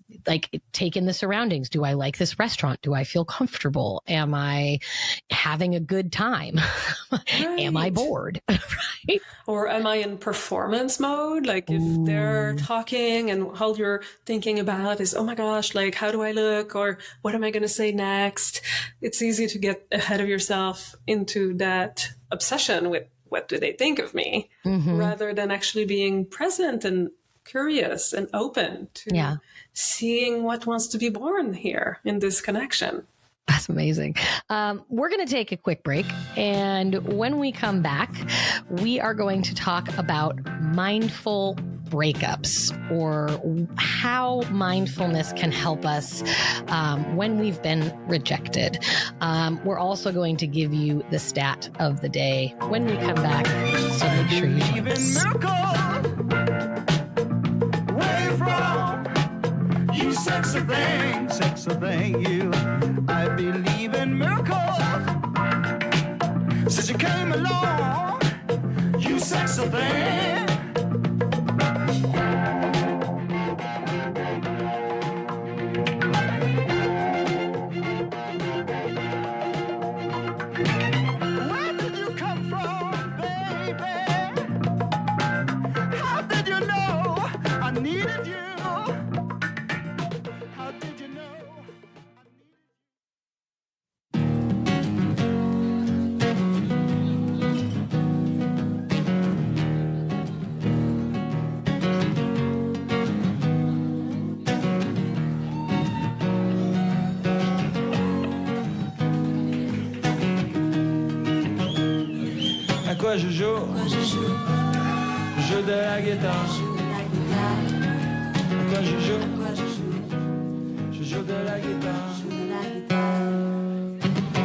taking the surroundings? Do I like this restaurant? Do I feel comfortable? Am I having a good time? Am I bored? Right? Or am I in performance mode? Like if they're talking and all you're thinking about is, oh my gosh, like how do I look? Or what am I going to say next? It's easy to get ahead of yourself into that obsession with what do they think of me, rather than actually being present and curious and open to seeing what wants to be born here in this connection. That's amazing. We're going to take a quick break. And when we come back, we are going to talk about mindful breakups, or how mindfulness can help us when we've been rejected. We're also going to give you the stat of the day when we come back. So make sure you join us. You sexy thing, you. I believe in miracles. Since you came along, you sexy thing. Where did you come from, baby? How did you know I needed you? Quoi je joue? Je joue de la guitare. Quoi je joue? Je joue de la guitare.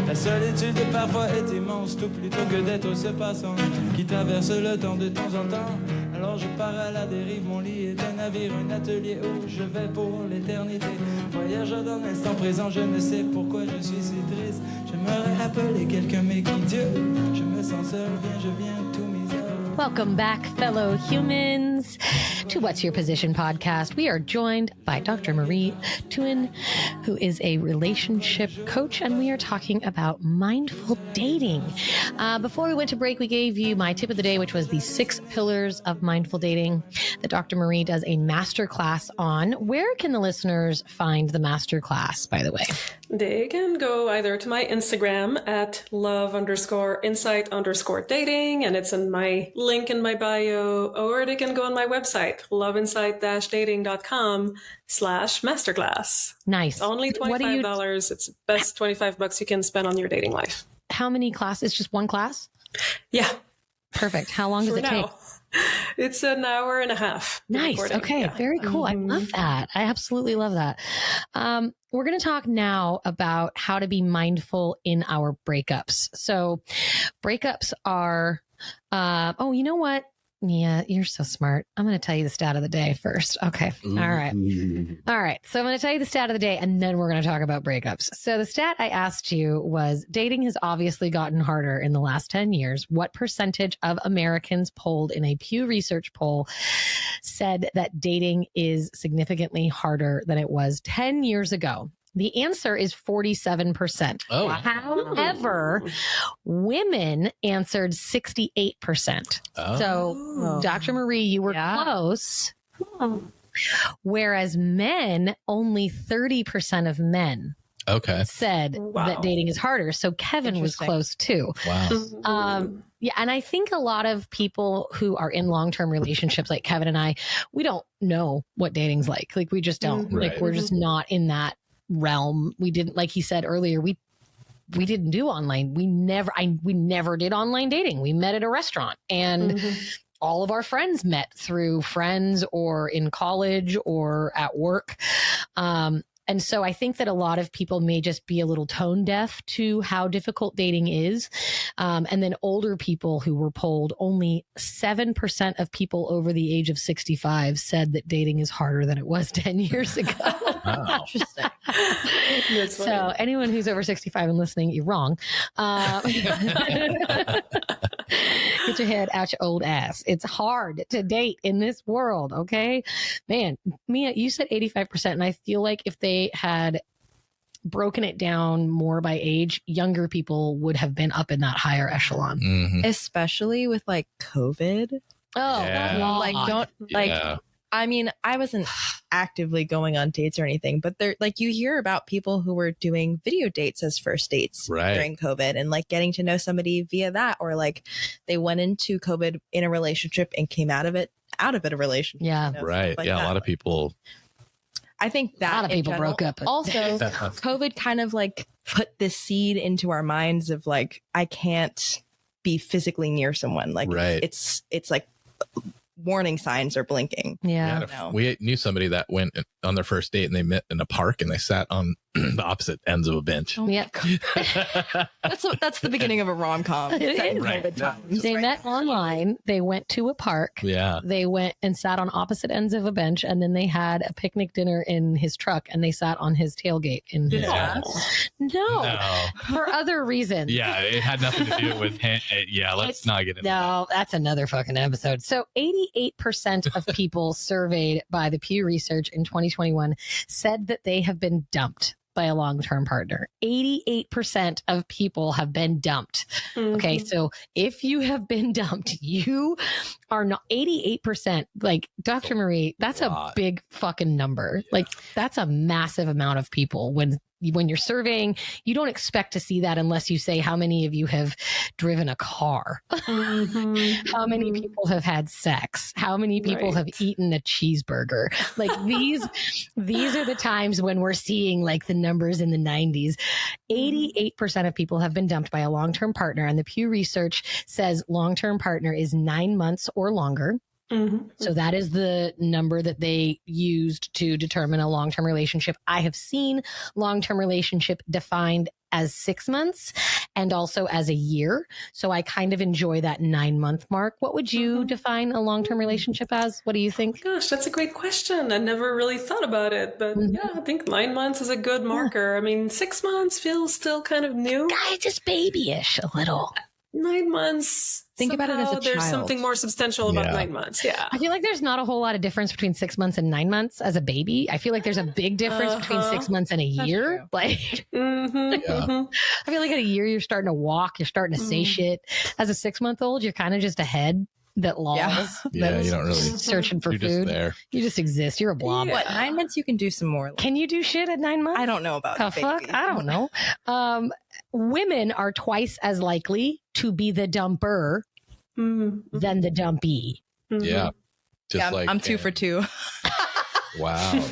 La solitude parfois est immense, tout plutôt que d'être ce passant qui traverse le temps de temps en temps. Alors je pars à la dérive, mon lit est un navire, un atelier où je vais pour l'éternité. Voyageur dans l'instant présent, je ne sais pourquoi je suis si triste. J'aimerais appeler quelqu'un, mais qui Dieu? Je me sens seul, je viens tout misère. Welcome back, fellow humans, to What's Your Position podcast. We are joined by Dr. Marie Thuin, who is a relationship coach, and we are talking about mindful dating. Before we went to break, we gave you my tip of the day, which was the 6 pillars of mindful dating that Dr. Marie does a masterclass on. Where can the listeners find the masterclass, by the way? They can go either to my Instagram at love_insight_dating, and it's in my link in my bio, or they can go on my website, loveinsight-dating.com/masterclass. Nice. It's only $25. It's the best $25 you can spend on your dating life. How many classes? Just one class? Yeah. Perfect. How long does it take? It's an hour and a half. Nice. Recording. Okay. Yeah. Very cool. I love that. I absolutely love that. We're going to talk now about how to be mindful in our breakups. So breakups are, you know what? Yeah, you're so smart. I'm going to tell you the stat of the day first. Okay. All right. All right. So I'm going to tell you the stat of the day, and then we're going to talk about breakups. So the stat I asked you was dating has obviously gotten harder in the last 10 years. What percentage of Americans polled in a Pew Research poll said that dating is significantly harder than it was 10 years ago? The answer is 47%. Oh. However, women answered 68%. Oh. So, Dr. Marie, you were close. Whereas men, only 30% of men said that dating is harder. So Kevin was close too. Wow. Yeah. And I think a lot of people who are in long-term relationships like Kevin and I, we don't know what dating's like. Like we just don't. Right. Like we're just not in that realm. We didn't, like he said earlier, we didn't do online. We never did online dating. We met at a restaurant, and all of our friends met through friends or in college or at work. And so I think that a lot of people may just be a little tone deaf to how difficult dating is. And then older people who were polled, only 7% of people over the age of 65 said that dating is harder than it was 10 years ago. Wow. Interesting. So anyone who's over 65 and listening, you're wrong. Get your head out your old ass. It's hard to date in this world. Okay, man, Mia, you said 85%. And I feel like if they had broken it down more by age, younger people would have been up in that higher echelon. Mm-hmm. Especially with like COVID. Oh, Yeah. Like, I mean, I wasn't actively going on dates or anything, but there, like, you hear about people who were doing video dates as first dates during COVID and like getting to know somebody via that, or like they went into COVID in a relationship and came out of it a relationship. Yeah. A lot of people. I think that a lot of people broke up. Also, COVID kind of like put this seed into our minds of like, I can't be physically near someone. Like it's like warning signs are blinking. We knew somebody that went on their first date and they met in a park and they sat on the opposite ends of a bench. That's the beginning of a rom-com. They met online. They went to a park. They went and sat on opposite ends of a bench, and then they had a picnic dinner in his truck, and they sat on his tailgate in his house. No, for other reasons. It had nothing to do with him. Let's not get into that. That's another fucking episode. So 88% of people surveyed by the Pew Research in 2021 said that they have been dumped by a long-term partner. 88% of people have been dumped. Okay, so if you have been dumped, you are not 88%. Like, Dr. Marie, that's a big fucking number. Like, that's a massive amount of people. When you're surveying, you don't expect to see that unless you say how many of you have driven a car, how many people have had sex, how many people have eaten a cheeseburger. Like these are the times when we're seeing like the numbers in the 90s. 88% of people have been dumped by a long-term partner, and the Pew Research says long-term partner is 9 months or longer. So that is the number that they used to determine a long-term relationship. I have seen long-term relationship defined as 6 months and also as a year. So I kind of enjoy that 9 month mark. What would you define a long-term relationship as? What do you think? Gosh, that's a great question. I never really thought about it, but I think 9 months is a good marker. I mean, 6 months feels still kind of new. Just babyish a little. 9 months. Think about it as a child. There's something more substantial about 9 months. Yeah. I feel like there's not a whole lot of difference between 6 months and 9 months as a baby. I feel like there's a big difference between 6 months and a year. True. Like, I feel like at a year, you're starting to walk, you're starting to say shit. As a 6 month old, you're kind of just a head that lolls. You don't really searching for you're food. Just there. You just exist. You're a blob. What, 9 months you can do some more. Can you do shit at 9 months? I don't know about the fuck. I don't know. Women are twice as likely to be the dumper than the dumpy. Yeah. Just like I'm 2 for 2. Wow.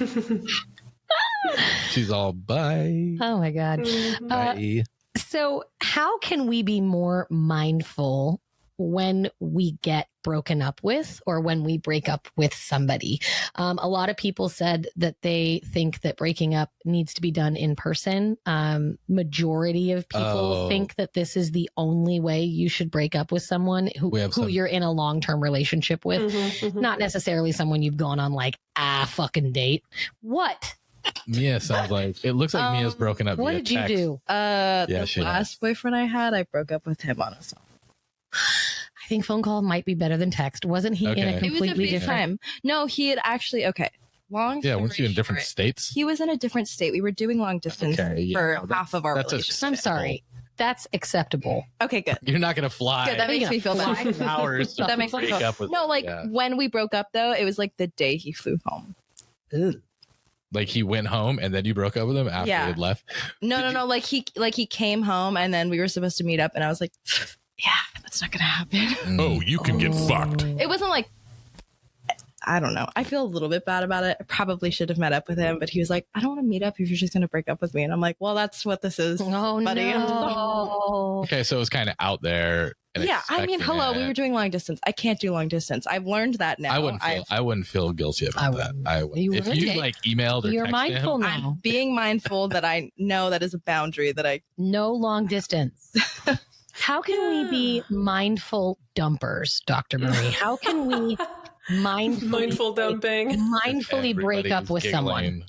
She's all bye. Oh my God. Bye. So how can we be more mindful when we get broken up with or when we break up with somebody. A lot of people said that they think that breaking up needs to be done in person. Majority of people think that this is the only way you should break up with someone who you're in a long-term relationship with. Not necessarily someone you've gone on like fucking date. What? Mia sounds like it looks like Mia's broken up. What did you do? The last boyfriend I had, I broke up with him on a phone. I think phone call might be better than text. Wasn't he in a completely different time? No, he had actually long. Yeah, weren't you in different states? He was in a different state. We were doing long distance for half of our relationship. I'm sorry. That's acceptable. Okay, good. You're not gonna fly. Good, that makes me feel better. Hours. That makes me feel better. No, like when we broke up though, it was like the day he flew home. Ugh. Like he went home and then you broke up with him after he had left? No. Like he came home and then we were supposed to meet up and I was like, yeah, that's not gonna happen. Oh, you can get fucked. It wasn't like, I don't know. I feel a little bit bad about it. I probably should have met up with him, but he was like, I don't want to meet up if you're just going to break up with me. And I'm like, well, that's what this is, buddy. No. Okay, so it was kind of out there. Yeah, I mean, hello, we were doing long distance. I can't do long distance. I've learned that now. I wouldn't feel guilty about that. I would. If you like emailed or you're texted mindful him, now. I'm being mindful that I know that is a boundary that I no long distance. How can we be mindful dumpers, Dr. Marie? How can we mindful dumping mindfully break up with someone?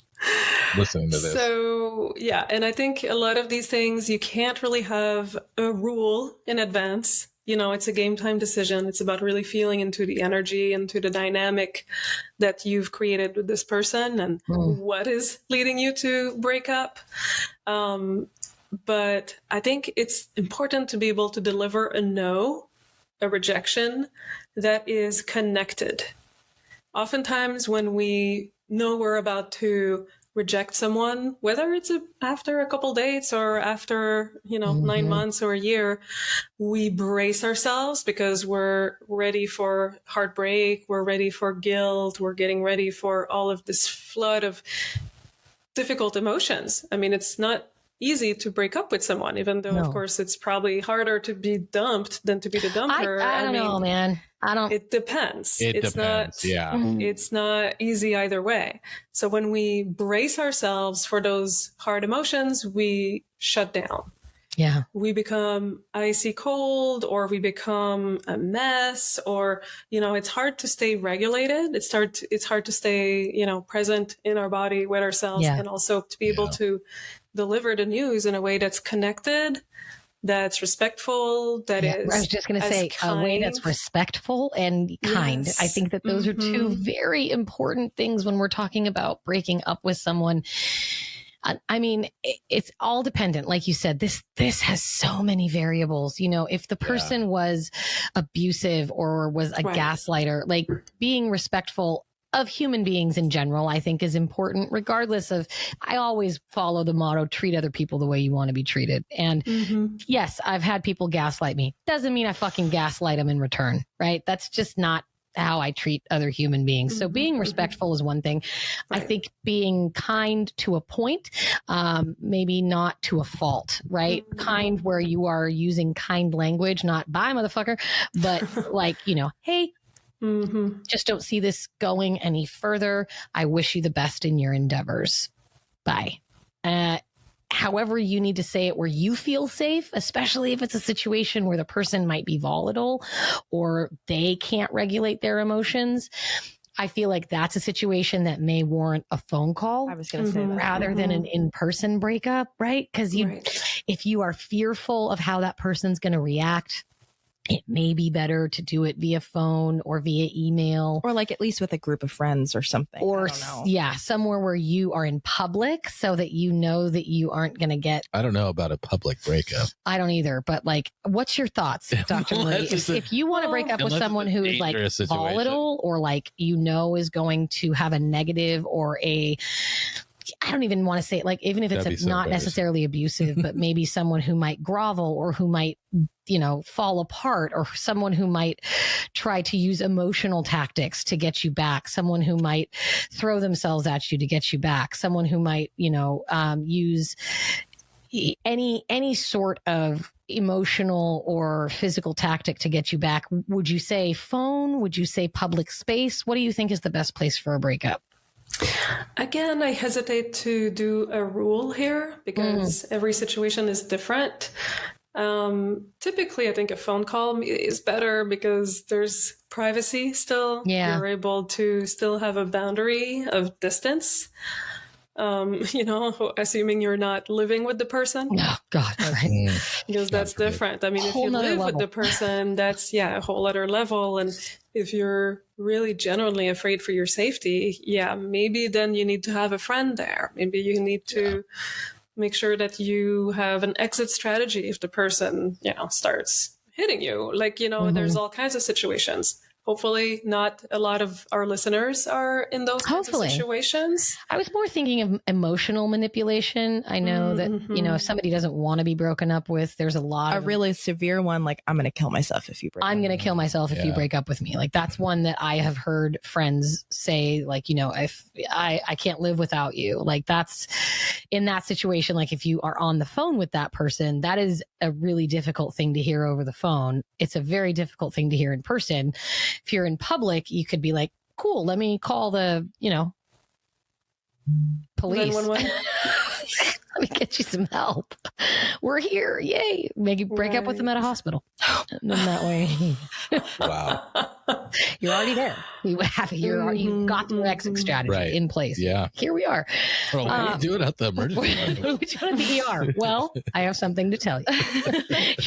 Listening to this. So yeah, and I think a lot of these things you can't really have a rule in advance. You know, it's a game time decision. It's about really feeling into the energy, into the dynamic that you've created with this person and what is leading you to break up. But I think it's important to be able to deliver a no, a rejection that is connected. Oftentimes when we know we're about to reject someone, whether it's after a couple dates or after, 9 months or a year, we brace ourselves because we're ready for heartbreak. We're ready for guilt. We're getting ready for all of this flood of difficult emotions. I mean, it's not easy to break up with someone, even though, of course, it's probably harder to be dumped than to be the dumper. I don't know, man. It depends. It's not, it's not easy either way. So when we brace ourselves for those hard emotions, we shut down. Yeah. We become icy cold, or we become a mess, or, it's hard to stay regulated. It's hard to stay, present in our body with ourselves, and also to be able to deliver the news in a way that's connected, that's respectful, that is. I was just going to say a way that's respectful and kind. Yes. I think that those are two very important things when we're talking about breaking up with someone. I mean, it's all dependent. Like you said, this has so many variables. If the person was abusive or was a gaslighter, like being respectful of human beings in general, I think is important, regardless of, I always follow the motto, treat other people the way you want to be treated. And yes, I've had people gaslight me. Doesn't mean I fucking gaslight them in return, right? That's just not how I treat other human beings. So being respectful is one thing. I think being kind to a point, maybe not to a fault, right? Kind where you are using kind language, not bye motherfucker, but like, hey, just don't see this going any further. I wish you the best in your endeavors. Bye. However you need to say it where you feel safe, especially if it's a situation where the person might be volatile or they can't regulate their emotions. I feel like that's a situation that may warrant a phone call. I was going to say that. Rather than an in-person breakup, right? Because if you are fearful of how that person's going to react, it may be better to do it via phone or via email. Or like at least with a group of friends or something. Or somewhere where you are in public so that you know that you aren't going to get... I don't know about a public breakup. I don't either. But like, what's your thoughts, Dr. Marie? If you want to break up with someone who is like volatile or like, is going to have a negative or I don't even want to say it, like, even if it's not necessarily abusive, but maybe someone who might grovel or who might, fall apart, or someone who might try to use emotional tactics to get you back, someone who might throw themselves at you to get you back, someone who might, use any sort of emotional or physical tactic to get you back? Would you say phone? Would you say public space? What do you think is the best place for a breakup? Again, I hesitate to do a rule here because every situation is different. Typically, I think a phone call is better because there's privacy still. Yeah. You're able to still have a boundary of distance. Assuming you're not living with the person. Oh, God. Right. Because that's different. I mean, if you live with the person, that's, a whole other level. And if you're really genuinely afraid for your safety, maybe then you need to have a friend there. Maybe you need to make sure that you have an exit strategy if the person, starts hitting you. Like, there's all kinds of situations. Hopefully not a lot of our listeners are in those kinds of situations. I was more thinking of emotional manipulation. I know that, if somebody doesn't want to be broken up with, there's a lot of really severe one. Like, I'm going to kill myself if you break up. I'm going to kill myself if you break up with me. Like, that's one that I have heard friends say, like, if I can't live without you. Like, that's in that situation. Like, if you are on the phone with that person, that is a really difficult thing to hear over the phone. It's a very difficult thing to hear in person. If you're in public, you could be like, cool, let me call the, police. 911. Let me get you some help. We're here. Yay. Maybe break up with them at a hospital. And then that way. Wow. You're already there. You've got the exit strategy in place. Yeah. Here we are. What are you doing at the emergency room? What are we doing at the ER? Well, I have something to tell you.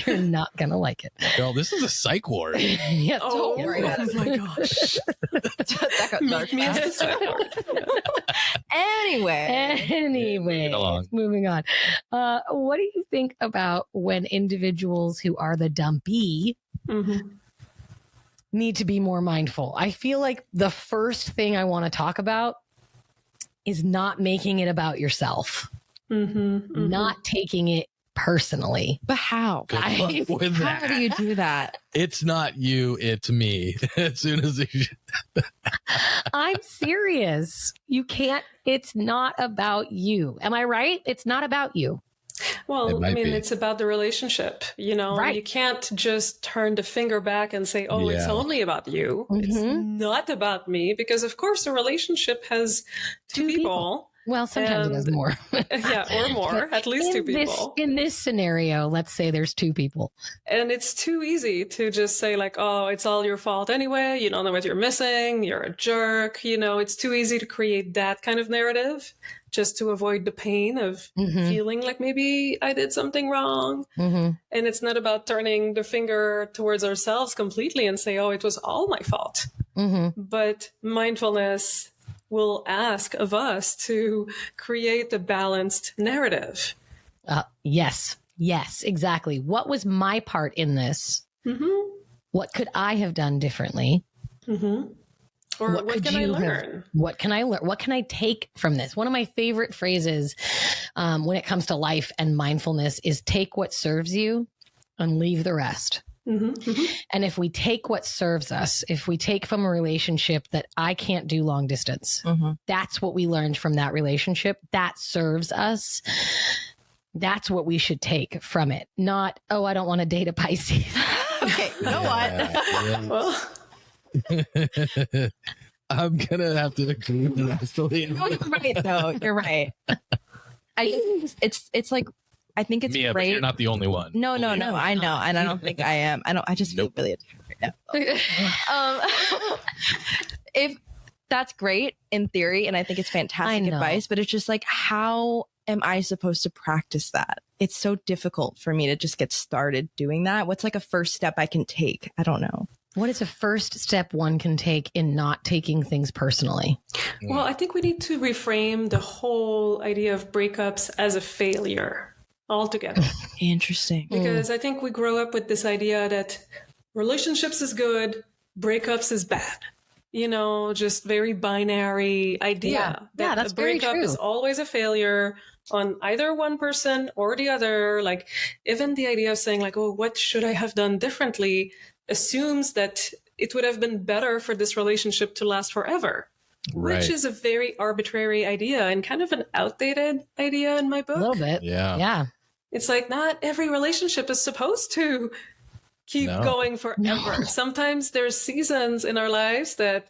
You're not going to like it. Girl, this is a psych ward. Yeah, don't worry about it. Oh my gosh. That got dark fast. Anyway, moving on. What do you think about when individuals who are the dumpy need to be more mindful? I feel like the first thing I want to talk about is not making it about yourself, not taking it personally. But how? How do you do that? It's not you, it's me. As soon as I'm serious. You can't. It's not about you. Am I right? It's not about you. Well, it's about the relationship, Right. You can't just turn the finger back and say, it's only about you. It's not about me, because of course the relationship has two people. Well, sometimes it has more. Or more, at least two people. In this scenario, let's say there's two people. And it's too easy to just say like, it's all your fault anyway. You don't know what you're missing. You're a jerk. It's too easy to create that kind of narrative just to avoid the pain of feeling like maybe I did something wrong. And it's not about turning the finger towards ourselves completely and say, it was all my fault. But mindfulness will ask of us to create a balanced narrative. Yes, exactly. What was my part in this? What could I have done differently? Or what can I learn? What can I learn? What can I take from this? One of my favorite phrases when it comes to life and mindfulness is take what serves you and leave the rest. And if we take what serves us, if we take from a relationship that I can't do long distance, that's what we learned from that relationship. That serves us. That's what we should take from it. Not, I don't want to date a Pisces. Okay, you know what? I'm going to have to agree with that. You're right, though. You're right. It's like, I think it's Mia, great. But you're not the only one. No, I know. And I don't think I am. I just feel really attacked right now. If that's great in theory, and I think it's fantastic advice, but it's just like, how am I supposed to practice that? It's so difficult for me to just get started doing that. What's like a first step I can take? I don't know. What is a first step one can take in not taking things personally? Well, I think we need to reframe the whole idea of breakups as a failure altogether. Interesting. Because I think we grow up with this idea that relationships is good, breakups is bad. Just very binary idea. Yeah, that's a breakup is always a failure on either one person or the other. Like, even the idea of saying like, what should I have done differently assumes that it would have been better for this relationship to last forever. Right. Which is a very arbitrary idea and kind of an outdated idea in my book. A little bit. Yeah. it's like not every relationship is supposed to keep going forever. No. Sometimes there's seasons in our lives that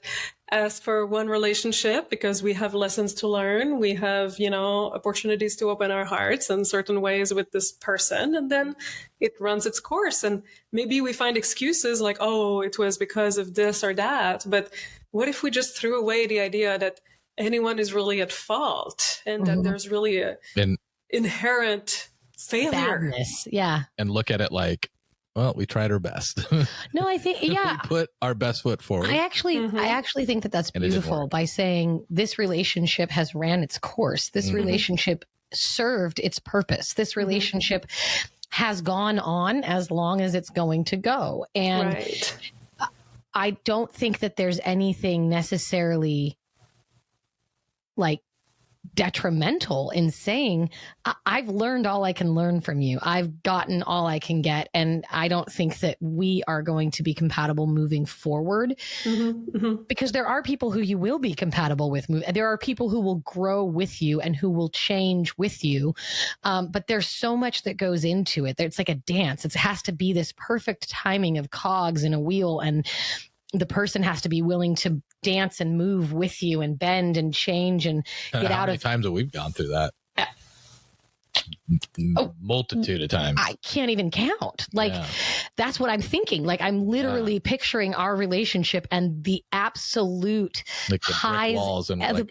ask for one relationship because we have lessons to learn. We have, opportunities to open our hearts in certain ways with this person. And then it runs its course. And maybe we find excuses like, oh, it was because of this or that. But what if we just threw away the idea that anyone is really at fault and that there's really an inherent failure? Badness. Yeah. And look at it like, well, we tried our best. No, I think, yeah. We put our best foot forward. I actually think that that's beautiful by saying this relationship has ran its course. This relationship served its purpose. This relationship has gone on as long as it's going to go. And I don't think that there's anything necessarily like detrimental in saying I've learned all I can learn from you. I've gotten all I can get. And I don't think that we are going to be compatible moving forward because there are people who you will be compatible with. There are people who will grow with you and who will change with you. But there's so much that goes into it. It's like a dance. It has to be this perfect timing of cogs in a wheel, and the person has to be willing to dance and move with you and bend and change and get out of. How many times have we gone through that? Multitude of times. I can't even count. That's what I'm thinking. Like I'm literally picturing our relationship and the absolute like the highs. Walls and man.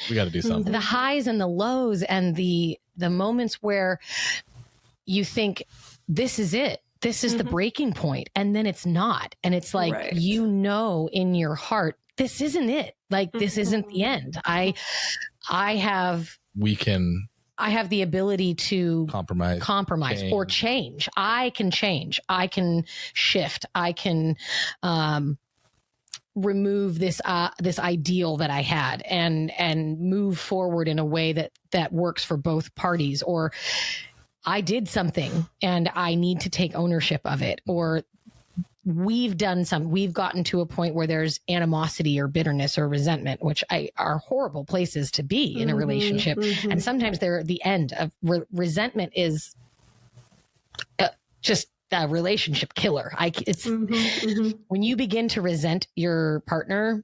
We got to do something. The highs and the lows and the moments where you think this is it. This is the breaking point. And then it's not. And it's like, in your heart, this isn't it. Like, this isn't the end. I have the ability to compromise or change. I can change. I can shift. I can, remove this ideal that I had and move forward in a way that works for both parties. Or I did something and I need to take ownership of it, or we've gotten to a point where there's animosity or bitterness or resentment, which are horrible places to be in a relationship. And sometimes they're the end of resentment is just a relationship killer. When you begin to resent your partner,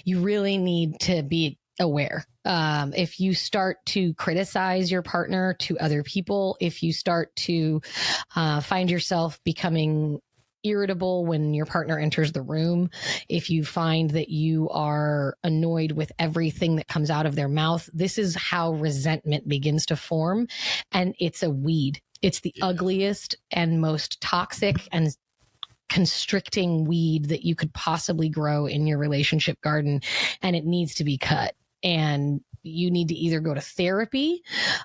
you really need to be aware. If you start to criticize your partner to other people, if you start to find yourself becoming irritable when your partner enters the room, if you find that you are annoyed with everything that comes out of their mouth, this is how resentment begins to form. And it's a weed. It's the ugliest and most toxic and constricting weed that you could possibly grow in your relationship garden. And it needs to be cut. And you need to either go to therapy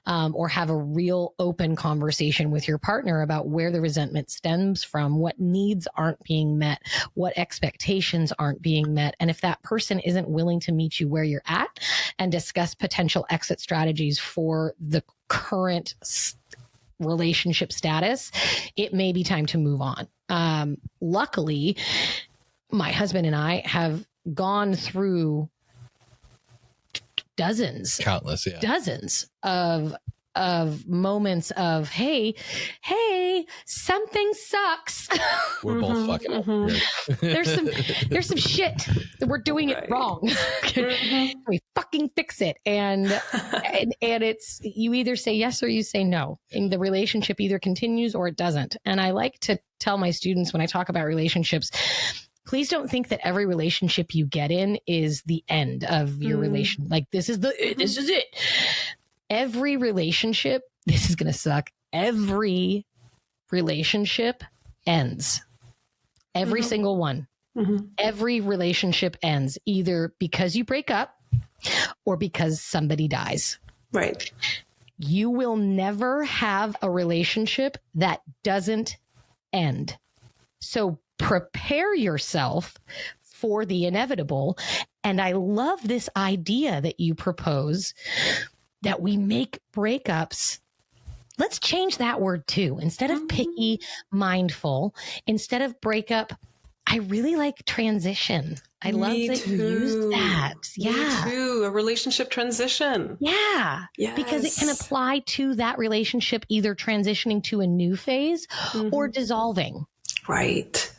or have a real open conversation with your partner about where the resentment stems from, what needs aren't being met, what expectations aren't being met. And if that person isn't willing to meet you where you're at and discuss potential exit strategies for the current relationship status, it may be time to move on. Luckily, my husband and I have gone through dozens of moments of, hey, something sucks. We're both fucking up. There's some shit that we're doing it wrong. We fucking fix it. And it's, you either say yes or you say no. And the relationship either continues or it doesn't. And I like to tell my students when I talk about relationships, please don't think that every relationship you get in is the end of your relation. Like this is it. Every relationship, this is going to suck. Every relationship ends. Every single one. Every relationship ends either because you break up or because somebody dies. Right. You will never have a relationship that doesn't end. So prepare yourself for the inevitable. And I love this idea that you propose that we make breakups. Let's change that word too. Instead of picky, mindful, instead of breakup, I really like transition. I love that you use that. Yeah. Me too. A relationship transition. Yeah. Yes. Because it can apply to that relationship, either transitioning to a new phase or dissolving. Right.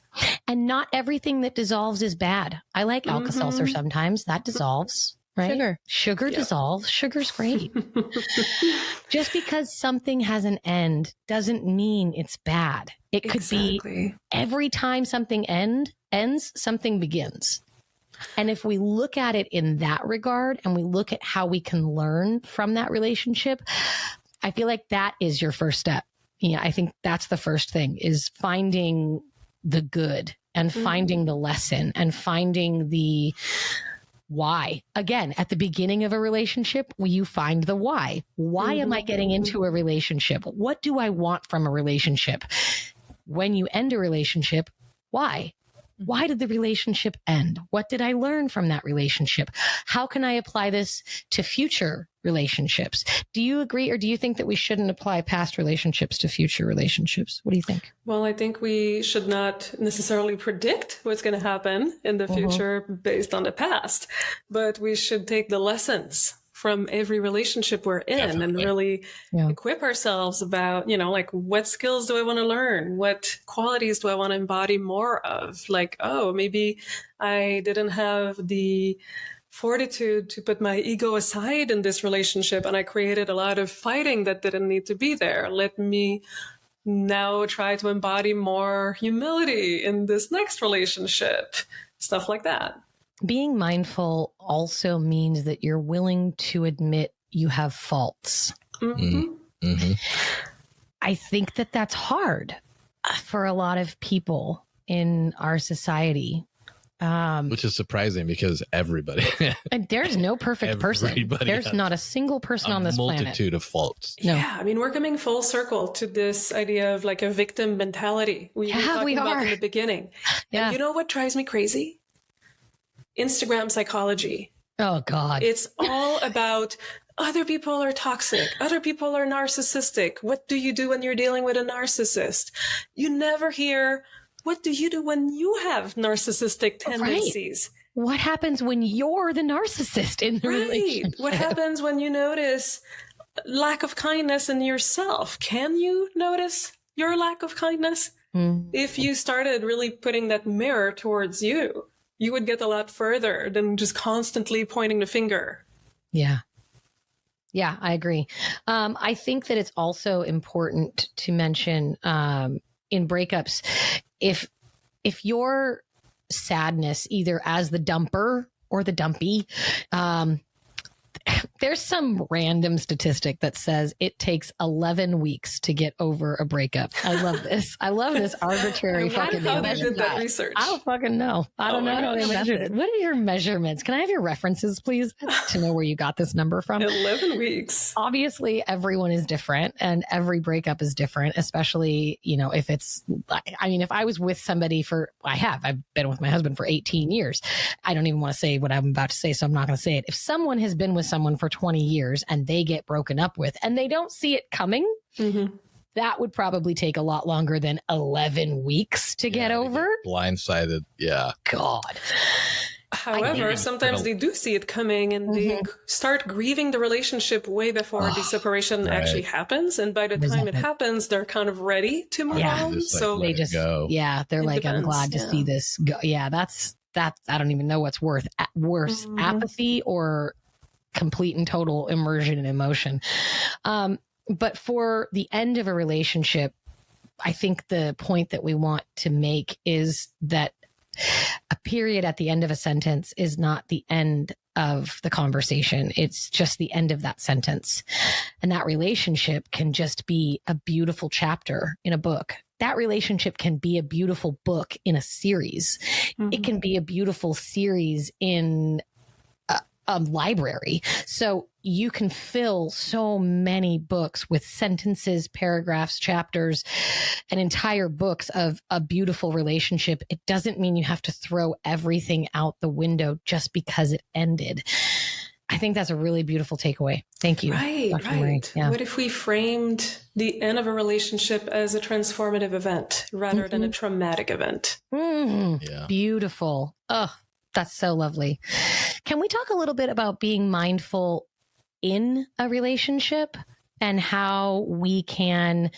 And not everything that dissolves is bad. I like Alka-Seltzer sometimes. That dissolves, right? Sugar dissolves. Sugar's great. Just because something has an end doesn't mean it's bad. It could be every time something ends, something begins. And if we look at it in that regard and we look at how we can learn from that relationship, I feel like that is your first step. Yeah, I think that's the first thing, is finding the good and finding the lesson and finding the why. Again, at the beginning of a relationship, you find the why. Why am I getting into a relationship? What do I want from a relationship? When you end a relationship, why? Why did the relationship end? What did I learn from that relationship? How can I apply this to future relationships? Do you agree, or do you think that we shouldn't apply past relationships to future relationships? What do you think? Well, I think we should not necessarily predict what's going to happen in the future based on the past, but we should take the lessons from every relationship we're in and really equip ourselves about, like, what skills do I want to learn? What qualities do I want to embody more of? Like, oh, maybe I didn't have the fortitude to put my ego aside in this relationship, and I created a lot of fighting that didn't need to be there. Let me now try to embody more humility in this next relationship. Stuff like that. Being mindful also means that you're willing to admit you have faults. I think that that's hard for a lot of people in our society. Which is surprising because everybody. And there's no perfect person. There's not a single person on this planet. A multitude of faults. No. Yeah, I mean, we're coming full circle to this idea of like a victim mentality. We were talking about in the beginning. And you know what drives me crazy? Instagram psychology. Oh, God. It's all about other people are toxic. Other people are narcissistic. What do you do when you're dealing with a narcissist? You never hear, what do you do when you have narcissistic tendencies? Right. What happens when you're the narcissist in the relationship? What happens when you notice lack of kindness in yourself? Can you notice your lack of kindness? If you started really putting that mirror towards you, you would get a lot further than just constantly pointing the finger. Yeah. Yeah, I agree. I think that it's also important to mention in breakups, if your sadness, either as the dumper or the dumpy, there's some random statistic that says it takes 11 weeks to get over a breakup. I love this. I love this arbitrary fucking how they did that research. I don't fucking know. I don't know how they measured it. What are your measurements? Can I have your references, please? I'd like to know where you got this number from. 11 weeks. Obviously, everyone is different and every breakup is different, especially, if it's, if I was with somebody I've been with my husband for 18 years. I don't even want to say what I'm about to say, so I'm not going to say it. If someone has been with someone for 20 years and they get broken up with and they don't see it coming, that would probably take a lot longer than 11 weeks to get over. Blindsided. Yeah. God. However, sometimes they do see it coming and they start grieving the relationship way before the separation actually happens. And by the time it happens, they're kind of ready to move on. So they just, they're like, I'm glad to see this go. Yeah, that's, I don't even know what's worse, apathy or complete and total immersion in emotion. But for the end of a relationship, I think the point that we want to make is that a period at the end of a sentence is not the end of the conversation. It's just the end of that sentence. And that relationship can just be a beautiful chapter in a book. That relationship can be a beautiful book in a series. It can be a beautiful series in a library. So you can fill so many books with sentences, paragraphs, chapters, and entire books of a beautiful relationship. It doesn't mean you have to throw everything out the window just because it ended. I think that's a really beautiful takeaway. Thank you. Right. Yeah. What if we framed the end of a relationship as a transformative event rather than a traumatic event? Beautiful. Oh, That's so lovely. Can we talk a little bit about being mindful in a relationship and how we can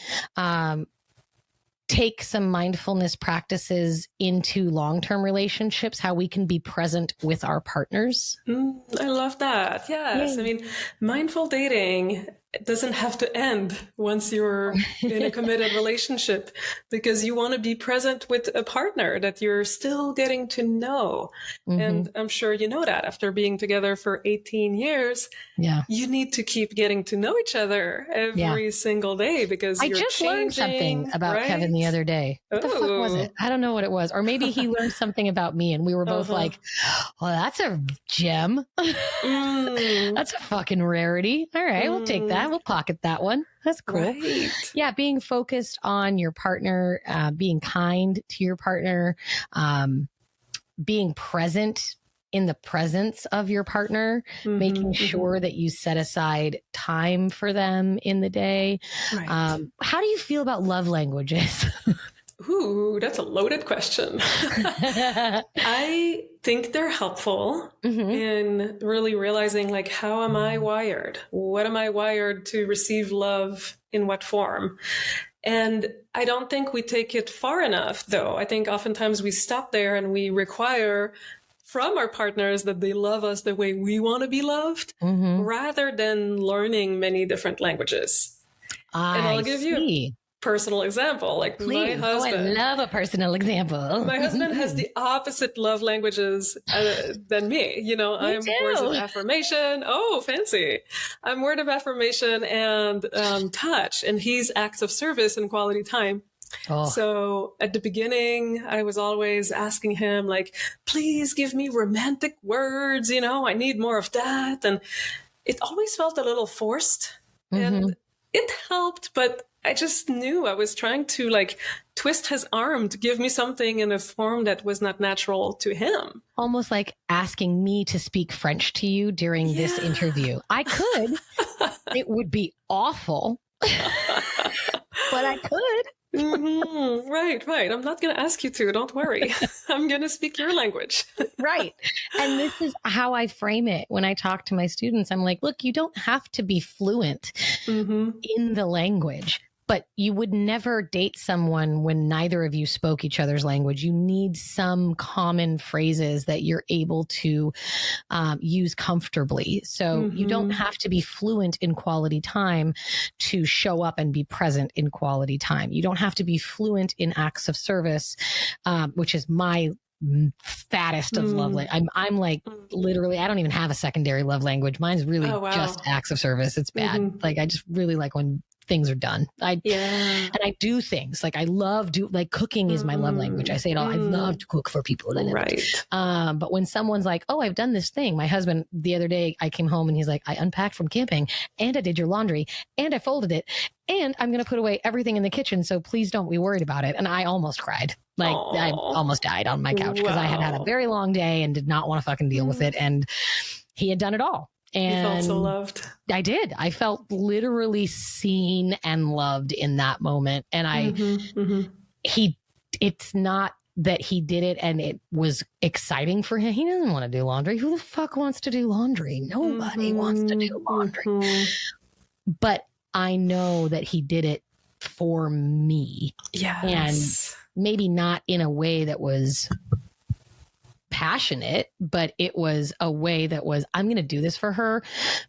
take some mindfulness practices into long-term relationships, how we can be present with our partners? I love that. Yes. Yay. I mean, mindful dating doesn't have to end once you're in a committed relationship, because you want to be present with a partner that you're still getting to know. Mm-hmm. And I'm sure you know that after being together for 18 years, you need to keep getting to know each other every single day, because I just learned something about Kevin the other day. What the fuck was it? I don't know what it was. Or maybe he learned something about me and we were both like, well, that's a gem. That's a fucking rarity. All right, we'll take that. We'll pocket that one. That's cool. Right. Yeah, being focused on your partner, being kind to your partner, being present in the presence of your partner, making sure that you set aside time for them in the day. Right. How do you feel about love languages? Ooh, that's a loaded question. I think they're helpful in really realizing, like, how am I wired? What am I wired to receive love in what form? And I don't think we take it far enough, though. I think oftentimes we stop there and we require from our partners that they love us the way we want to be loved, rather than learning many different languages. And I'll give you a personal example. Like, please. My husband. I love a personal example. My husband has the opposite love languages than me. You know, I'm words of affirmation. Oh, fancy. I'm word of affirmation and touch, and he's acts of service and quality time. So at the beginning, I was always asking him, like, please give me romantic words. You know, I need more of that. And it always felt a little forced, and it helped, but I just knew I was trying to, like, twist his arm to give me something in a form that was not natural to him. Almost like asking me to speak French to you during this interview. I could. It would be awful, but I could. Right. I'm not going to ask you to. Don't worry. I'm going to speak your language. Right. And this is how I frame it when I talk to my students. I'm like, look, you don't have to be fluent in the language, but you would never date someone when neither of you spoke each other's language. You need some common phrases that you're able to use comfortably. So you don't have to be fluent in quality time to show up and be present in quality time. You don't have to be fluent in acts of service, which is my fattest of love language. I'm like, literally, I don't even have a secondary love language. Mine's really just acts of service. It's bad. Like, I just really like when things are done. And I do things like I love like cooking is my love language. I say it all. I love to cook for people. But when someone's like, oh, I've done this thing. My husband, the other day, I came home and he's like, I unpacked from camping and I did your laundry and I folded it and I'm going to put away everything in the kitchen. So please don't be worried about it. And I almost cried. Like, I almost died on my couch because I had a very long day and did not want to fucking deal with it. And he had done it all. And you felt so loved. I did. I felt literally seen and loved in that moment. And it's not that he did it and it was exciting for him. He doesn't want to do laundry. Who the fuck wants to do laundry? Nobody wants to do laundry. But I know that he did it for me. Yes. And maybe not in a way that was passionate, but it was a way that was, I'm going to do this for her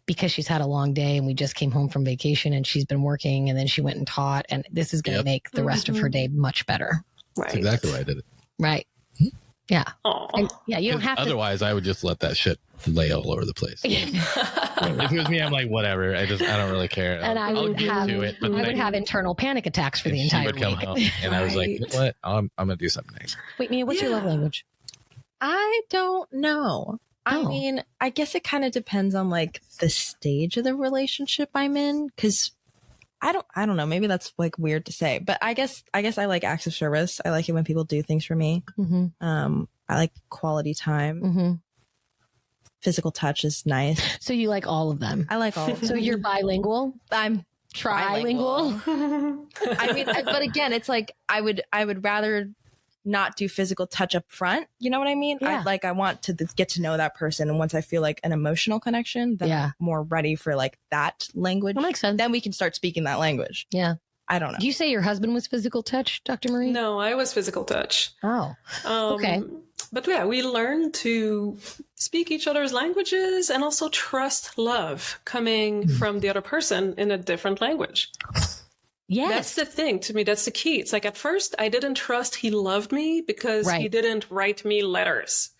because she's had a long day and we just came home from vacation and she's been working and then she went and taught and this is going to make the rest of her day much better. Right. That's exactly why I did it. Right. Yeah. And yeah. You don't have to. Otherwise, I would just let that shit lay all over the place. If it was me, I'm like, whatever. I don't really care. And I would have internal panic attacks for the entire week. She would come home and I was like, you know what? I'm going to do something nice. Wait, Mia, what's your love language? I don't know. I mean, I guess it kind of depends on like the stage of the relationship I'm in, because I don't know. Maybe that's like weird to say, but I guess I like acts of service. I like it when people do things for me. I like quality time. Physical touch is nice. So you like all of them? I like all of them. So you're bilingual? I'm trilingual. I mean, but again, it's like I would rather not do physical touch up front. You know what I mean? Yeah. I want to get to know that person. And once I feel like an emotional connection, then I'm more ready for like that language. That makes sense. Then we can start speaking that language. Yeah. I don't know. Do you say your husband was physical touch, Dr. Marie? No, I was physical touch. Oh, okay. But yeah, we learn to speak each other's languages and also trust love coming from the other person in a different language. Yes. That's the thing. To me, that's the key. It's like at first I didn't trust he loved me because he didn't write me letters.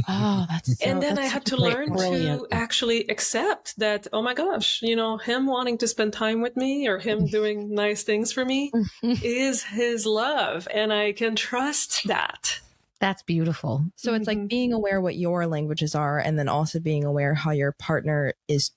Oh, and then I had to learn to actually accept that, oh my gosh, you know, him wanting to spend time with me or him doing nice things for me is his love. And I can trust that. That's beautiful. So it's like being aware what your languages are and then also being aware how your partner is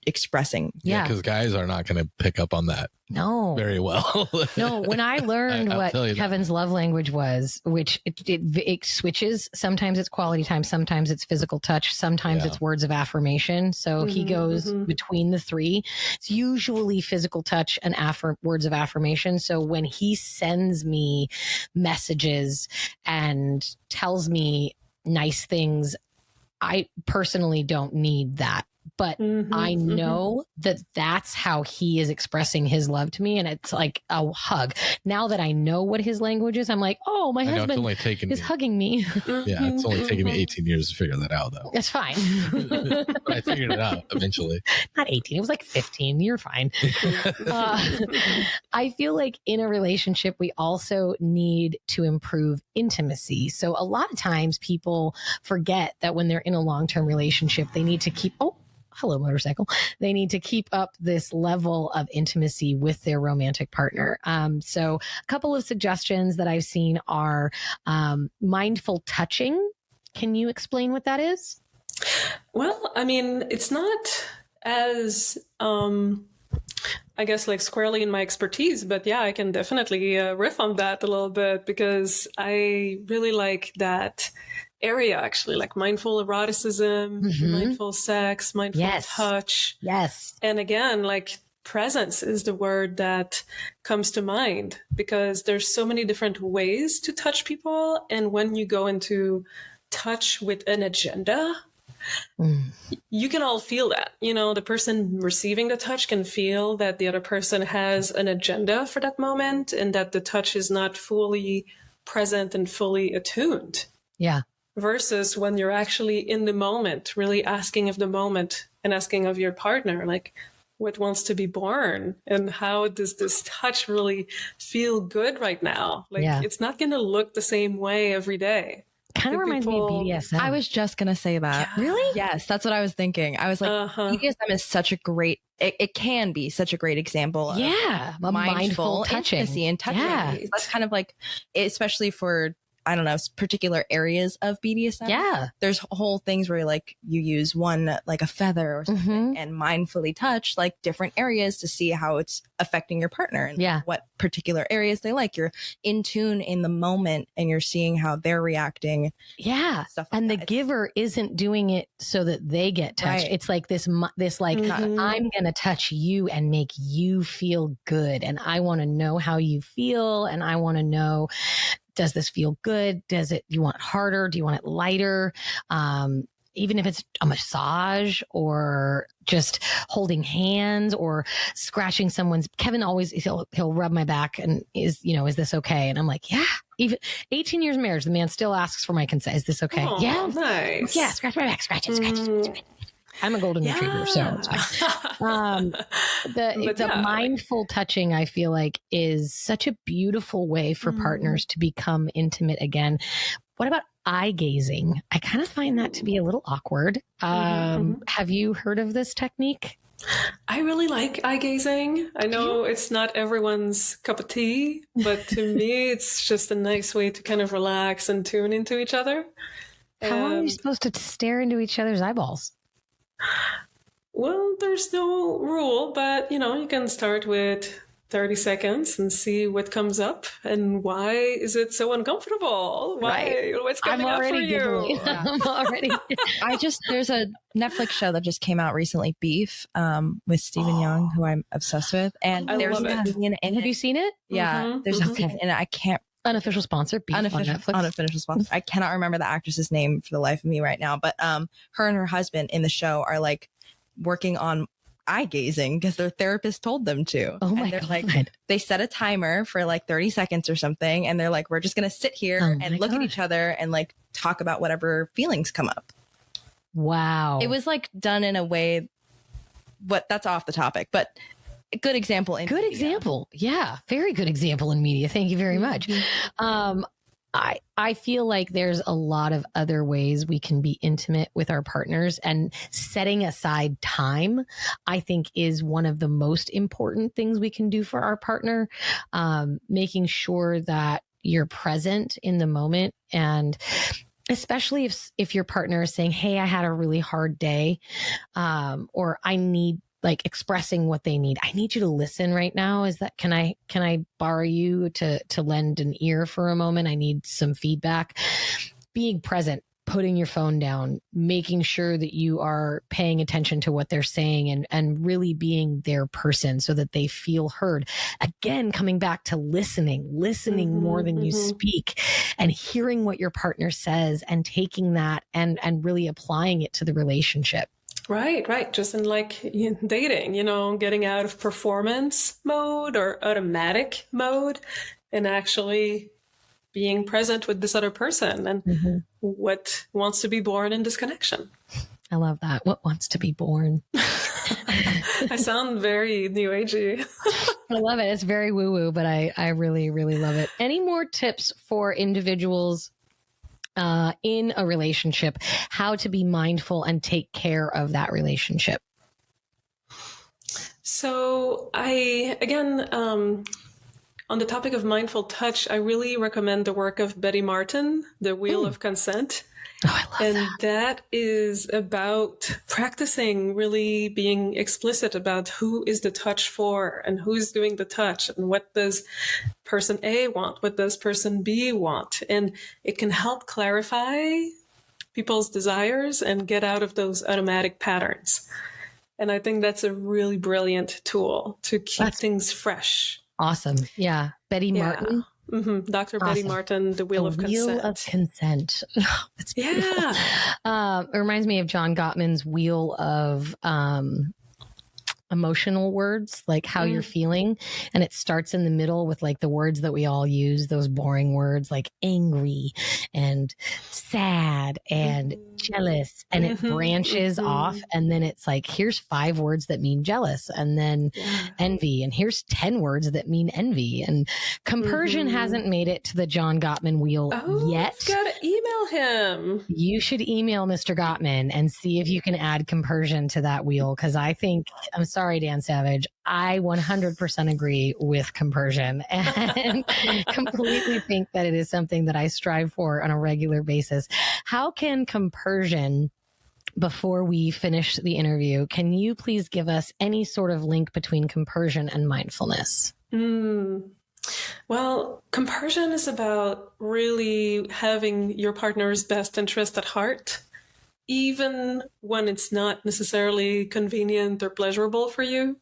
expressing. Yeah, because guys are not going to pick up on that. No. Very well. No, when I learned what Kevin's love language was, which it switches, sometimes it's quality time, sometimes it's physical touch, sometimes it's words of affirmation. So he goes between the three. It's usually physical touch and words of affirmation. So when he sends me messages and tells me nice things, I personally don't need that. But I know that that's how he is expressing his love to me. And it's like a hug. Now that I know what his language is, I'm like, oh, my husband is hugging me. Yeah, it's only taken me 18 years to figure that out, though. It's fine. But I figured it out eventually. Not 18. It was like 15. You're fine. I feel like in a relationship, we also need to improve intimacy. So a lot of times people forget that when they're in a long-term relationship, they need to keep... hello, motorcycle. They need to keep up this level of intimacy with their romantic partner. So a couple of suggestions that I've seen are mindful touching. Can you explain what that is? Well, I mean, it's not as, I guess, like squarely in my expertise, but yeah, I can definitely riff on that a little bit because I really like that area, actually, like mindful eroticism, mindful sex, mindful touch. Yes. And again, like presence is the word that comes to mind because there's so many different ways to touch people. And when you go into touch with an agenda, you can all feel that, you know, the person receiving the touch can feel that the other person has an agenda for that moment and that the touch is not fully present and fully attuned. Yeah. Versus when you're actually in the moment, really asking of the moment and asking of your partner, like what wants to be born and how does this touch really feel good right now? Like it's not going to look the same way every day. Kind of reminds me of BDSM. I was just going to say that. Yeah. Really? Yes, that's what I was thinking. I was like, BDSM is such a great, it can be such a great example of mindful touching. Intimacy and touching. Yeah. That's kind of like, especially for, I don't know, particular areas of BDSM. Yeah. There's whole things where like you use one, like a feather or something and mindfully touch like different areas to see how it's affecting your partner and what particular areas they like. You're in tune in the moment and you're seeing how they're reacting. Yeah. Stuff like and that. The giver isn't doing it so that they get touched. Right. It's like this like, I'm going to touch you and make you feel good. And I want to know how you feel. And I want to know, does this feel good? You want it harder? Do you want it lighter? Even if it's a massage or just holding hands or scratching someone's. Kevin always, he'll rub my back and is this okay? And I'm like, yeah. Even 18 years of marriage, the man still asks for my consent. Is this okay? Oh, yeah. Nice. Yeah. Scratch my back. Scratch it. I'm a golden retriever, so it's fine. The mindful touching, I feel like, is such a beautiful way for partners to become intimate again. What about eye gazing? I kind of find that to be a little awkward. Have you heard of this technique? I really like eye gazing. I know it's not everyone's cup of tea, but to me, it's just a nice way to kind of relax and tune into each other. How long are you supposed to stare into each other's eyeballs? Well, there's no rule, but you can start with 30 seconds and see what comes up and why is it so uncomfortable? Why? What's coming up for you? I'm already. There's a Netflix show that just came out recently, Beef, with Stephen Young, who I'm obsessed with, and there's a scene in it. Have you seen it? Yeah, there's a scene in it. I can't. Unofficial sponsor, Beef on Netflix. Unofficial sponsor. I cannot remember the actress's name for the life of me right now, but her and her husband in the show are like working on eye gazing because their therapist told them to. Oh my God. Like, they set a timer for like 30 seconds or something, and they're like, we're just going to sit here and look at each other and like talk about whatever feelings come up. Wow. It was like done in a way, that's off the topic, but a good example. Good example. Yeah. Very good example in media. Thank you very much. I feel like there's a lot of other ways we can be intimate with our partners, and setting aside time, I think, is one of the most important things we can do for our partner. Making sure that you're present in the moment, and especially if your partner is saying, hey, I had a really hard day, or I need, like, expressing what they need. I need you to listen right now. Is that, can I borrow you to lend an ear for a moment? I need some feedback. Being present, putting your phone down, making sure that you are paying attention to what they're saying, and really being their person so that they feel heard. Again, coming back to listening more than you speak, and hearing what your partner says and taking that and really applying it to the relationship. Right. Just in like dating, getting out of performance mode or automatic mode and actually being present with this other person and what wants to be born in this connection. I love that. What wants to be born? I sound very new agey. I love it. It's very woo-woo, but I really, really love it. Any more tips for individuals in a relationship, how to be mindful and take care of that relationship? So on the topic of mindful touch, I really recommend the work of Betty Martin, The Wheel of Consent. Oh, I love that. And that is about practicing really being explicit about who is the touch for and who's doing the touch and what does person A want, what does person B want. And it can help clarify people's desires and get out of those automatic patterns. And I think that's a really brilliant tool to keep things fresh. Awesome. Yeah. Betty Martin. Dr. Betty Martin, The Wheel of Consent. Wheel of Consent. That's beautiful. It reminds me of John Gottman's Wheel of emotional words, like how you're feeling. And it starts in the middle with like the words that we all use, those boring words like angry and sad and jealous. And it branches off. And then it's like, here's 5 words that mean jealous, and then envy. And here's 10 words that mean envy. And compersion hasn't made it to the John Gottman wheel yet. You've got to email him. You should email Mr. Gottman and see if you can add compersion to that wheel. Cause I think, I'm sorry, Dan Savage, I 100% agree with compersion and completely think that it is something that I strive for on a regular basis. How can compersion, before we finish the interview, can you please give us any sort of link between compersion and mindfulness? Well, compersion is about really having your partner's best interest at heart, even when it's not necessarily convenient or pleasurable for you.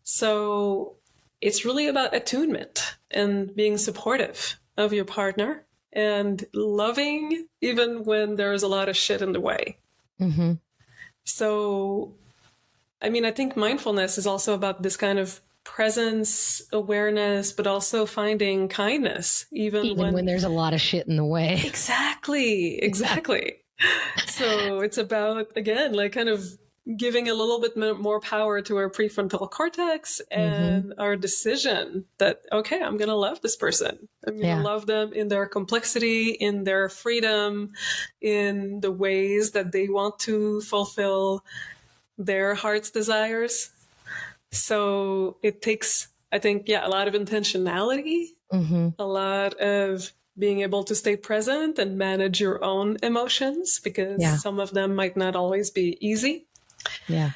So it's really about attunement and being supportive of your partner and loving even when there's a lot of shit in the way. So, I mean, I think mindfulness is also about this kind of presence, awareness, but also finding kindness, even when there's a lot of shit in the way. Exactly. So it's about, again, like kind of giving a little bit more power to our prefrontal cortex and our decision that, okay, I'm going to love this person. I'm going to love them in their complexity, in their freedom, in the ways that they want to fulfill their heart's desires. So it takes, I think, a lot of intentionality, a lot of being able to stay present and manage your own emotions, because some of them might not always be easy. And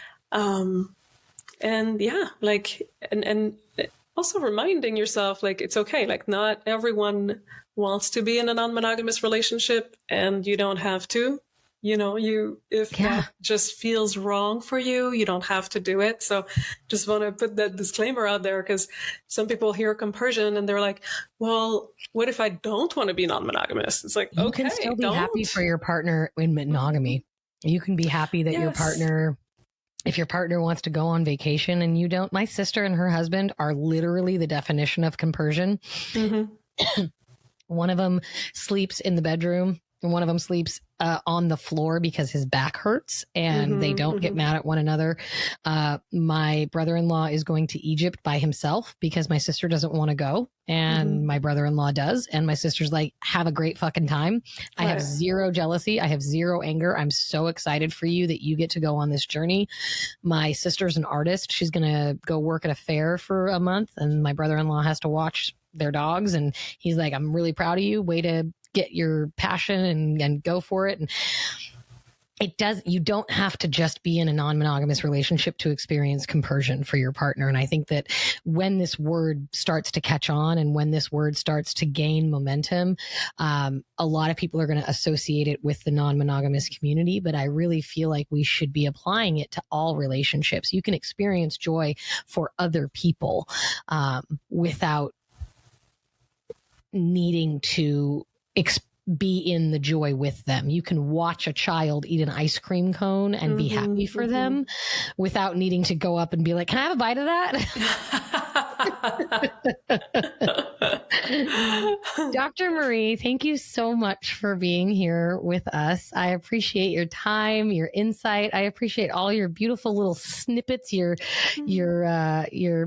also reminding yourself, like, it's okay. Like, not everyone wants to be in a non-monogamous relationship, and you don't have to. if that just feels wrong for you, you don't have to do it. So just want to put that disclaimer out there, because some people hear compersion and they're like, well, what if I don't want to be non-monogamous? It's like, you can still be happy for your partner in monogamy. You can be happy that your partner, if your partner wants to go on vacation and you don't. My sister and her husband are literally the definition of compersion. Mm-hmm. One of them sleeps in the bedroom and one of them sleeps on the floor because his back hurts, and they don't get mad at one another. My brother-in-law is going to Egypt by himself because my sister doesn't want to go, and my brother-in-law does. And my sister's like, have a great fucking time. I have zero jealousy. I have zero anger. I'm so excited for you that you get to go on this journey. My sister's an artist. She's going to go work at a fair for a month, and my brother-in-law has to watch their dogs. And he's like, I'm really proud of you. Way to get your passion and go for it. And you don't have to just be in a non-monogamous relationship to experience compersion for your partner. And I think that when this word starts to catch on and when this word starts to gain momentum, a lot of people are going to associate it with the non-monogamous community, but I really feel like we should be applying it to all relationships. You can experience joy for other people without needing to be in the joy with them. You can watch a child eat an ice cream cone and be happy for them without needing to go up and be like, can I have a bite of that? Dr. Marie, thank you so much for being here with us. I appreciate your time, your insight. I appreciate all your beautiful little snippets, your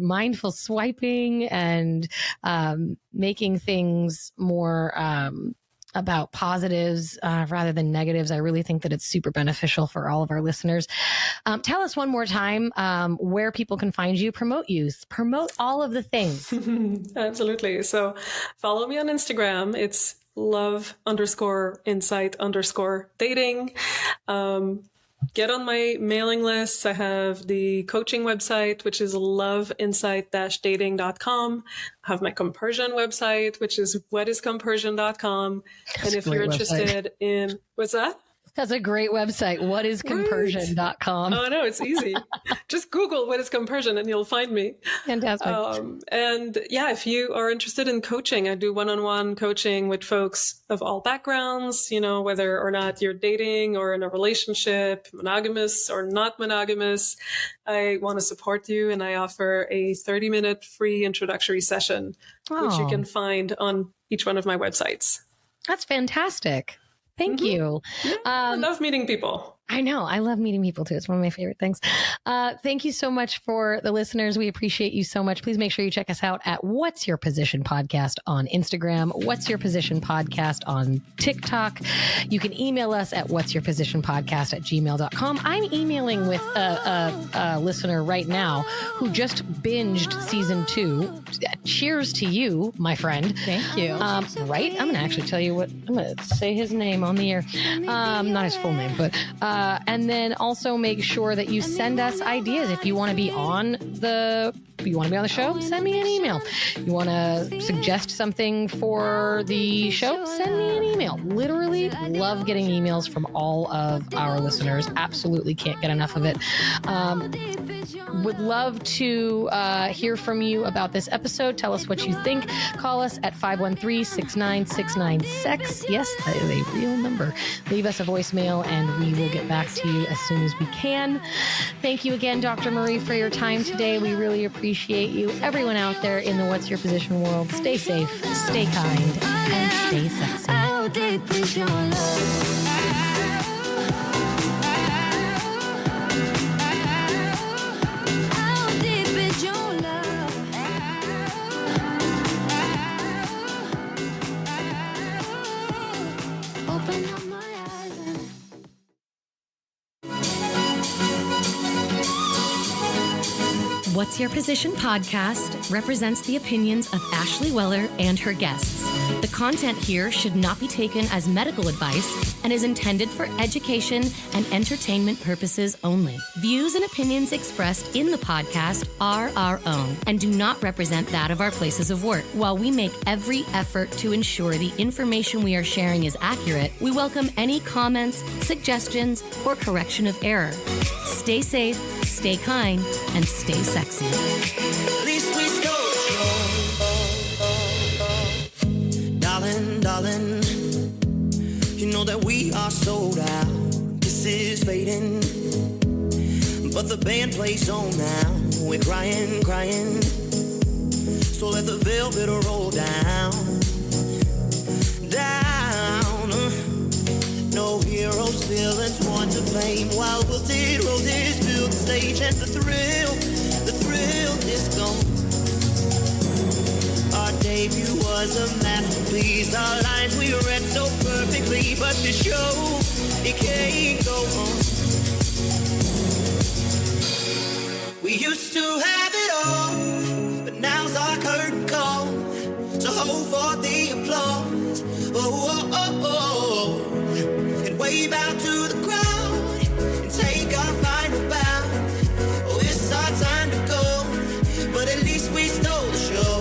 mindful swiping and making things more about positives rather than negatives. I really think that it's super beneficial for all of our listeners. Tell us one more time where people can find you, promote all of the things. Absolutely. So follow me on Instagram. It's love_insight_dating. Get on my mailing list. I have the coaching website, which is loveinsight-dating.com. I have my compersion website, which is whatiscompersion.com. And if you're interested in, what's that? That's a great website. Whatiscompersion.com. Oh, no, it's easy. Just Google what is compersion and you'll find me. Fantastic. And yeah, if you are interested in coaching, I do one-on-one coaching with folks of all backgrounds, whether or not you're dating or in a relationship, monogamous or not monogamous. I want to support you, and I offer a 30-minute free introductory session, which you can find on each one of my websites. That's fantastic. Thank you. Yeah, I love meeting people. I know. I love meeting people too. It's one of my favorite things. Thank you so much for the listeners. We appreciate you so much. Please make sure you check us out at What's Your Position Podcast on Instagram, What's Your Position Podcast on TikTok. You can email us at what'syourpositionpodcast@gmail.com. I'm emailing with a listener right now who just binged season 2. Cheers to you, my friend. Thank you. Right? I'm going to actually tell you I'm going to say his name on the air. Not his full name, but and then also make sure that you send us ideas. If you want to be on the show, send me an email. You want to suggest something for the show, send me an email. Literally love getting emails from all of our listeners. Absolutely can't get enough of it. Would love to hear from you about this episode. Tell us what you think. Call us at 513-69696. Yes, that is a real number. Leave us a voicemail and we will get back to you as soon as we can. Thank you again, Dr. Marie, for your time today. We really appreciate you. Everyone out there in the What's Your Position world, stay safe, stay kind, and stay sexy. How deep is your love? What's Your Position podcast represents the opinions of Ashley Weller and her guests. The content here should not be taken as medical advice and is intended for education and entertainment purposes only. Views and opinions expressed in the podcast are our own and do not represent that of our places of work. While we make every effort to ensure the information we are sharing is accurate, we welcome any comments, suggestions, or correction of error. Stay safe, stay kind, and stay sexy. At least we stole the show. Darling, darling, you know that we are sold out. This is fading, but the band plays on now. We're crying, crying, so let the velvet roll down, down. No heroes, villains, one to blame. While wilted roses fill the stage, and the thrill is gone. Our debut was a masterpiece. Our lines we read so perfectly, but the show, it can't go on. We used to have it all, but now's our curtain call. So hold for the applause. Oh, oh, oh, oh. And wave out to the crowd and take our final bow. Oh, it's our time to go, but at least we stole the show.